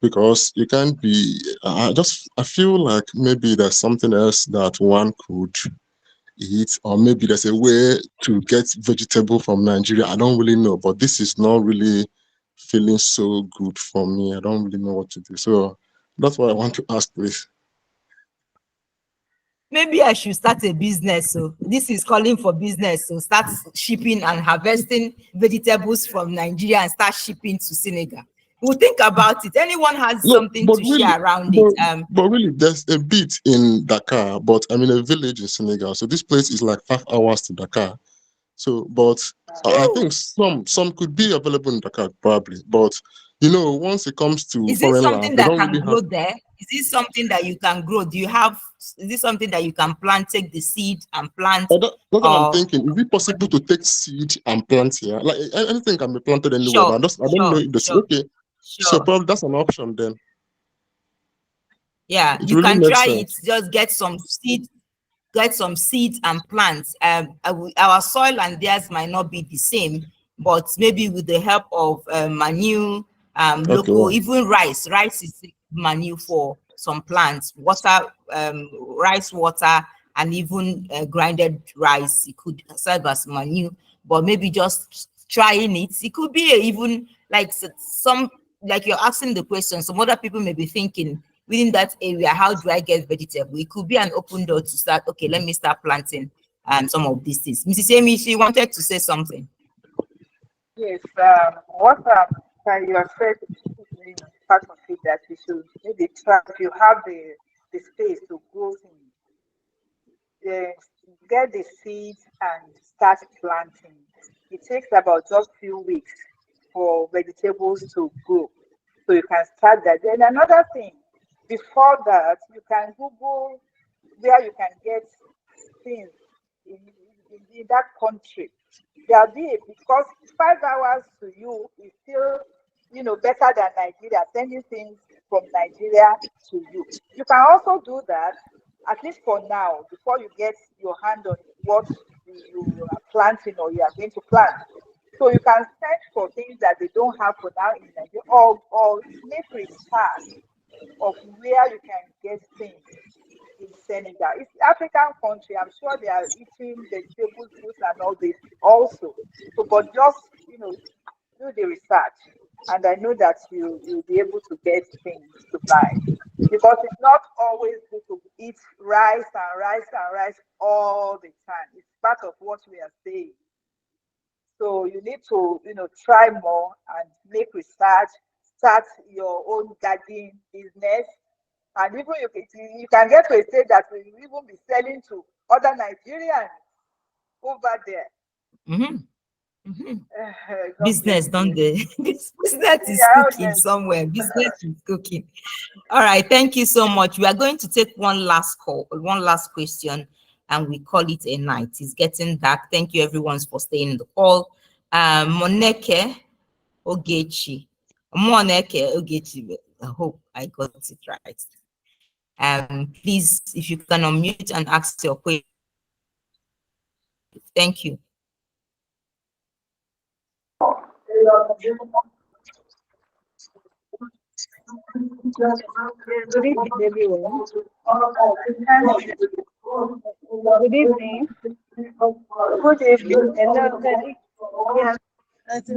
G: because you can't be. I feel like maybe there's something else that one could eat, or maybe there's a way to get vegetable from Nigeria. I don't really know, but this is not really feeling so good for me. I don't really know what to do. So that's what I want to ask, please.
A: Maybe I should start a business. So this is calling for business. So start shipping and harvesting vegetables from Nigeria and start shipping to Senegal. We'll think about it. Anyone has something to share around it?
G: But really, there's a bit in Dakar, but I'm in a village in Senegal. So this place is like 5 hours to Dakar. So, but I think some could be available in Dakar probably. But once it comes to
A: is it
G: foreign
A: something
G: land, they
A: that
G: don't
A: can
G: really
A: grow
G: have.
A: there? Is it something that you can grow? Is it something that you can plant, take the seed and plant?
G: That's what I'm thinking. Is it possible to take seed and plant here? Like anything can be planted anywhere, but I don't know if the okay. So probably that's an option then.
A: Yeah,
G: It
A: you
G: really
A: can
G: makes
A: try
G: sense.
A: it. Just get some seeds and plants. Our soil and theirs might not be the same, but maybe with the help of manure, local, even rice is manure for some plants. Water, rice water, and even grinded rice, it could serve as manure. But maybe just trying it, it could be even like some, like you're asking the question. Some other people may be thinking, within that area, how do I get vegetable? It could be an open door to start. Okay, let me start planting some of these things. Mrs. Amy, she wanted to say something.
B: Yes, what you have said, part of it, that you should maybe try, if you have the space to grow things, get the seeds and start planting. It takes about just few weeks for vegetables to grow. So you can start that. Then another thing, before that, you can Google where you can get things in that country. There'll be, because 5 hours to you is still, better than Nigeria, sending things from Nigeria to you. You can also do that, at least for now, before you get your hand on what you are planting or you are going to plant. So you can search for things that they don't have for now in Nigeria, or make research of where you can get things in Senegal. It's African country. I'm sure they are eating vegetables, fruits, and all this also. So, but just do the research, and I know that you'll be able to get things to buy, because it's not always good to eat rice and rice and rice all the time. It's part of what we are saying. So you need to try more and make research, start your own gardening business. And even you can get to a state that will even be selling to other Nigerians over there.
A: Mm-hmm. Mm-hmm. Business, don't they? Business is cooking somewhere. Business is cooking. All right. Thank you so much. We are going to take one last question, and we call it a night. It's getting dark. Thank you, everyone, for staying in the call. Moneke Ogechi. I hope I got it right. Please, if you can unmute and ask your question. Thank you.
H: Good evening, everyone. Good evening. Good evening. Hello, yeah.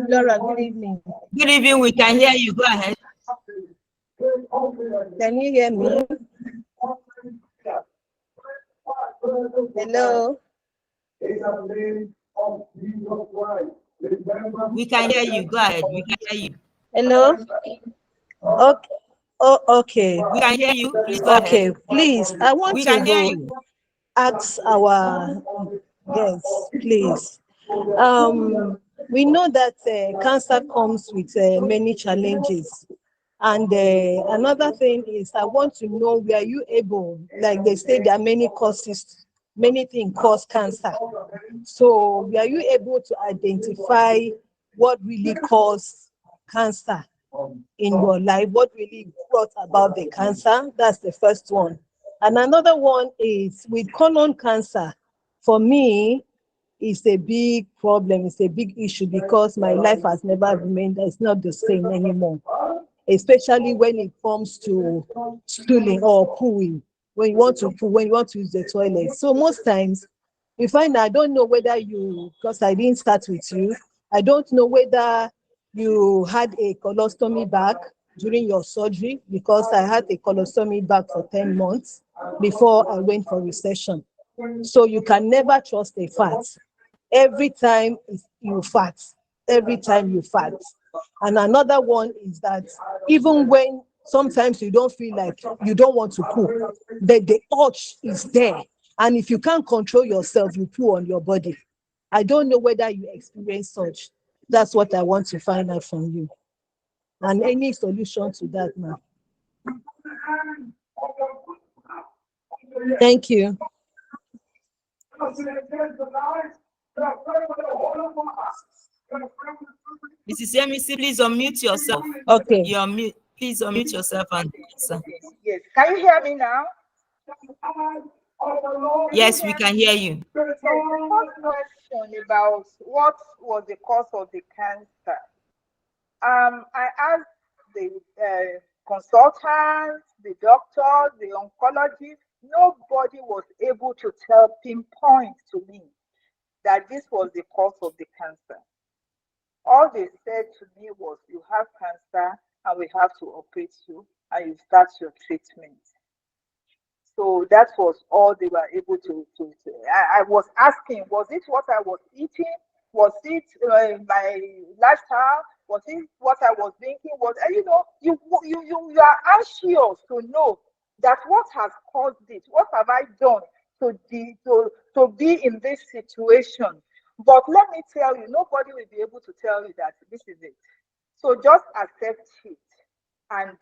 H: Laura, good evening.
A: Good evening. We can hear you. Go ahead.
H: Can you hear me? Hello.
A: We can hear you. Go ahead. We can hear you.
H: Hello. Okay. Oh, okay.
A: We can hear you. Please go ahead.
H: Please, I want
A: we can hear you.
H: Ask our guests, please. We know that cancer comes with many challenges. And another thing is, I want to know, were you able, like they say, there are many causes, many things cause cancer. So were you able to identify what really causes cancer in your life, what really brought about the cancer. That's the first one. And another one is with colon cancer. For me, it's a big problem. It's a big issue because my life has never remained, it's not the same anymore, especially when it comes to stooling or pooing, when you want to poo, when you want to use the toilet. So most times you find that I don't know whether you, because I didn't start with you, I don't know whether you had a colostomy bag during your surgery, because I had a colostomy bag for 10 months before I went for recession. So you can never trust a fat. Every time you fat, every time you fat. And another one is that even when sometimes you don't feel like you don't want to poo, the urge is there. And if you can't control yourself, you poo on your body. I don't know whether you experience such. That's what I want to find out from you. And any solution to that now. Thank you.
A: Mrs. Yemisi, please unmute yourself.
H: Okay.
A: You're mute. Please unmute yourself and answer.
B: Yes. Can you hear me now?
A: Yes, we can hear you.
B: Yes. The first question about what was the cause of the cancer. I asked the consultants, the doctors, the oncologists. Nobody was able to pinpoint to me that this was the cause of the cancer. All they said to me was, you have cancer and we have to operate you and you start your treatment. So that was all they were able to say. I was asking, was it what I was eating? Was it my lifestyle? Was it what I was thinking? You are anxious to know that what has caused it. What have I done to be in this situation? But let me tell you, nobody will be able to tell you that this is it. So just accept it and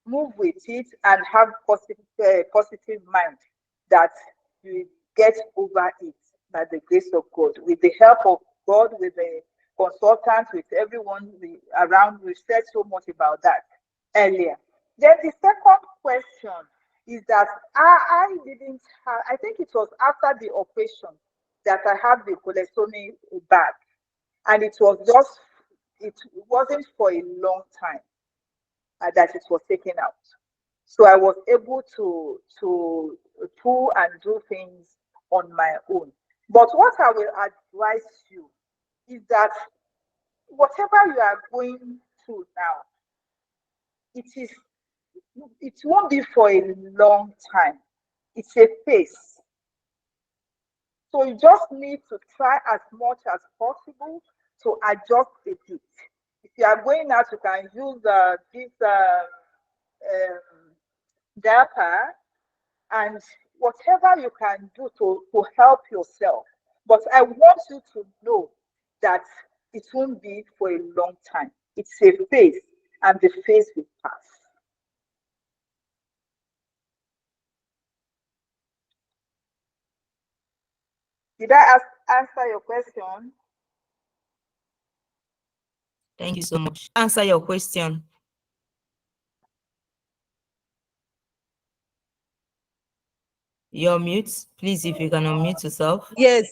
B: move with it and have positive mind that you get over it by the grace of God. With the help of God, with the consultants, with everyone around, we said so much about that earlier. Then the second question is that I didn't have, I think it was after the operation that I had the colostomy bag, and it wasn't for a long time that it was taken out. So I was able to poo and do things on my own. But what I will advise you is that whatever you are going through now, it won't be for a long time. It's a phase. So you just need to try as much as possible to adjust a bit. If you are going out, you can use this diaper and whatever you can do to help yourself. But I want you to know that it won't be for a long time. It's a phase, and the phase will pass. Did I answer your question?
A: Thank you so much. Answer your question. You're mute. Please, if you can unmute yourself.
H: Yes,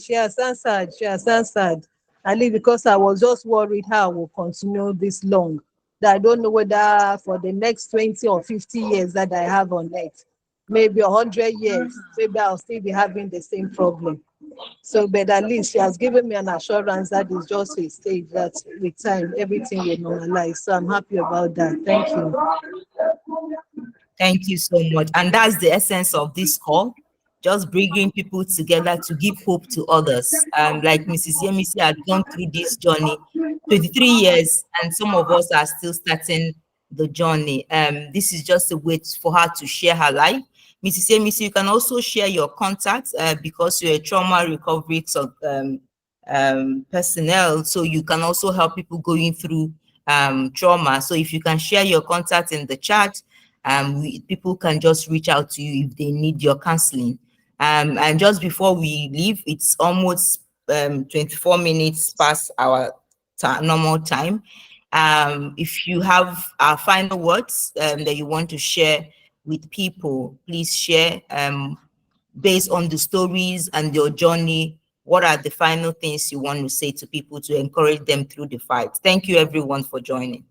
H: she has answered. She has answered. At least because I was just worried how I will continue this long. That I don't know whether for the next 20 or 50 years that I have on earth, maybe 100 years, maybe I'll still be having the same problem. So, but at least she has given me an assurance that it's just a stage that with time everything will normalize. So I'm happy about that. Thank you.
A: Thank you so much. And that's the essence of this call, just bringing people together to give hope to others. Like Mrs. Yemisi had gone through this journey, 23 years, and some of us are still starting the journey. This is just a way for her to share her life. Mrs. Yemisi, you can also share your contacts because you're a trauma recovery personnel, so you can also help people going through trauma. So if you can share your contacts in the chat, people can just reach out to you if they need your counseling. And just before we leave, it's almost 24 minutes past our normal time. If you have final words that you want to share with people, please share based on the stories and your journey. What are the final things you want to say to people to encourage them through the fight? Thank you everyone for joining.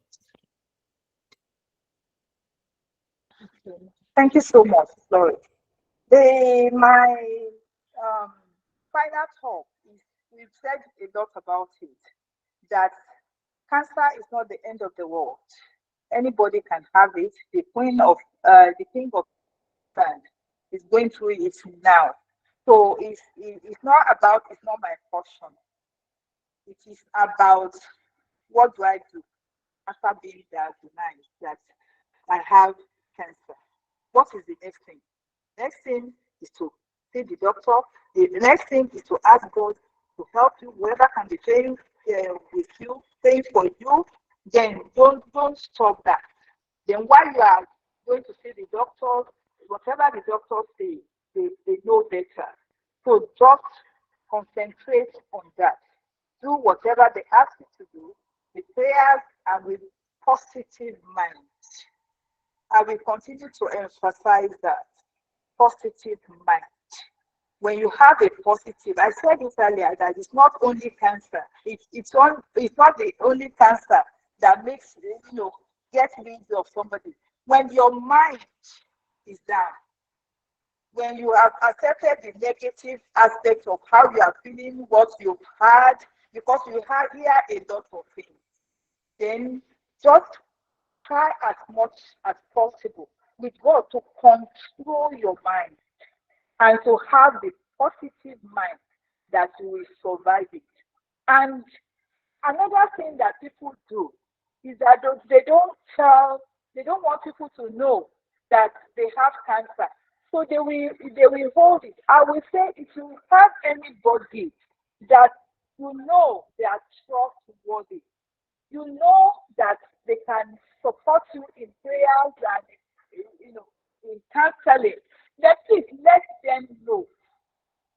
B: Thank you so much, Phlorish. My final talk is, we've said a lot about it, that cancer is not the end of the world. Anybody can have it. The king of England is going through it now. So it's not my portion. It is about, what do I do after being diagnosed that I have cancer? What is the next thing? Next thing is to see the doctor. The next thing is to ask God to help you, whoever can be praying with you, praying for you. Then don't stop that. Then while you are going to see the doctor, whatever the doctor says, they know better. So just concentrate on that. Do whatever they ask you to do, with prayers and with positive mind. I will continue to emphasize that. Positive mind. When you have a positive, I said it earlier that it's not only cancer. It's not the only cancer that makes get rid of somebody. When your mind is down, when you have accepted the negative aspect of how you are feeling, what you've had, because you have here a lot of things, then just try as much as possible with God to control your mind and to have the positive mind that you will survive it. And another thing that people do is that they don't want people to know that they have cancer. So they will hold it. I will say, if you have anybody that you know they are trustworthy, you know that they can support you in prayers and in counseling, let them know.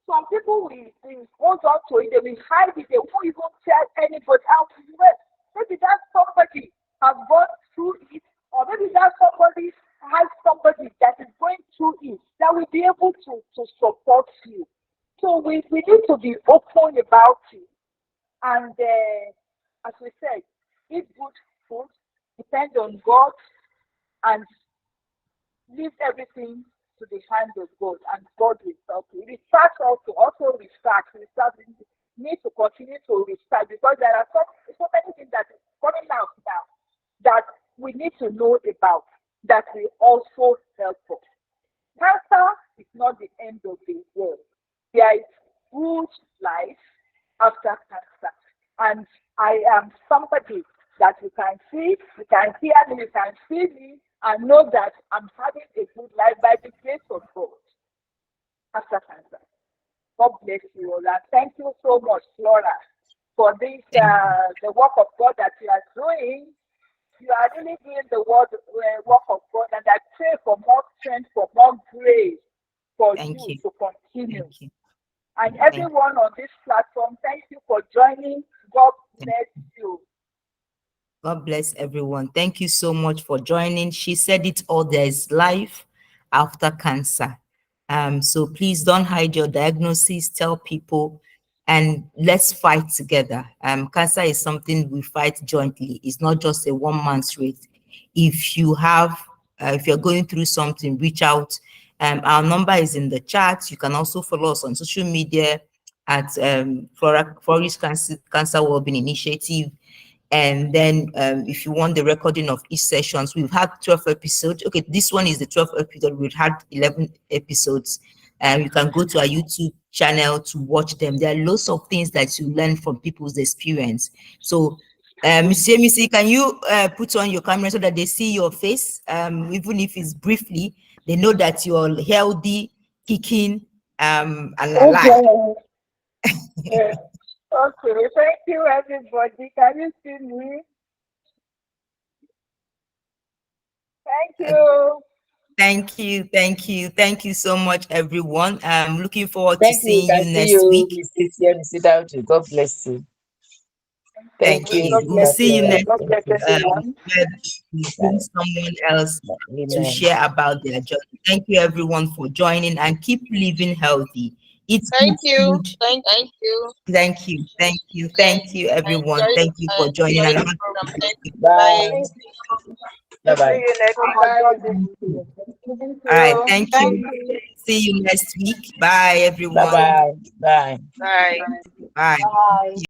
B: Some people will hold on to it, they will hide it, they won't even tell anybody. Maybe that somebody has gone through it, or maybe that somebody has somebody that is going through it that will be able to support you. So we need to be open about it. And as we said, eat good food, depend on God, and leave everything to the hand of God, and God will help you. Research also research. We need to continue to research, because there are so many things that is coming out now that we need to know about, that will also help us. Cancer is not the end of the world. There is good life after cancer. And I am somebody that you can see, you can hear me, you can see me, and know that I'm having a good life by the grace of God after cancer. God bless you all. And thank you so much, Flora, for this, the work of God that you are doing. You are really doing the work of God, and I pray for more strength, for more grace for you to continue. And everyone on this platform, thank you for joining. God bless you.
A: God bless everyone. Thank you so much for joining. She said it all, there is life after cancer. So please don't hide your diagnosis, tell people, and let's fight together. Cancer is something we fight jointly. It's not just a one-man's race. If you're going through something, reach out. Our number is in the chat. You can also follow us on social media at Phlorish Cancer Wellbeing Initiative. And then if you want the recording of each sessions, we've had 12 episodes. Okay, this one is the 12th episode. We've had 11 episodes. You can go to our YouTube channel to watch them. There are lots of things that you learn from people's experience. So Ms. Oluyemisi, can you put on your camera so that they see your face? Even if it's briefly, they know that you're healthy, kicking, and alive.
B: Okay. Okay, thank you, everybody. Can you see me? Thank you.
A: Thank you so much, everyone. I'm looking forward to seeing you next week.
C: Mrs. Daodu. God bless you. Thank you.
A: We'll see you next
B: God bless everyone.
A: where we bring someone else to share about their journey. Thank you everyone for joining, and keep living healthy. Eat good
I: Thank you.
A: food.
I: Thank you.
A: Thank you everyone. Thank you for joining. And
C: Bye. Bye
B: See
C: bye.
B: you next week.
A: all right, thank you. See you next week. Bye
C: Bye
A: everyone.
C: bye. Bye.
I: Bye.
A: Bye.
B: Bye.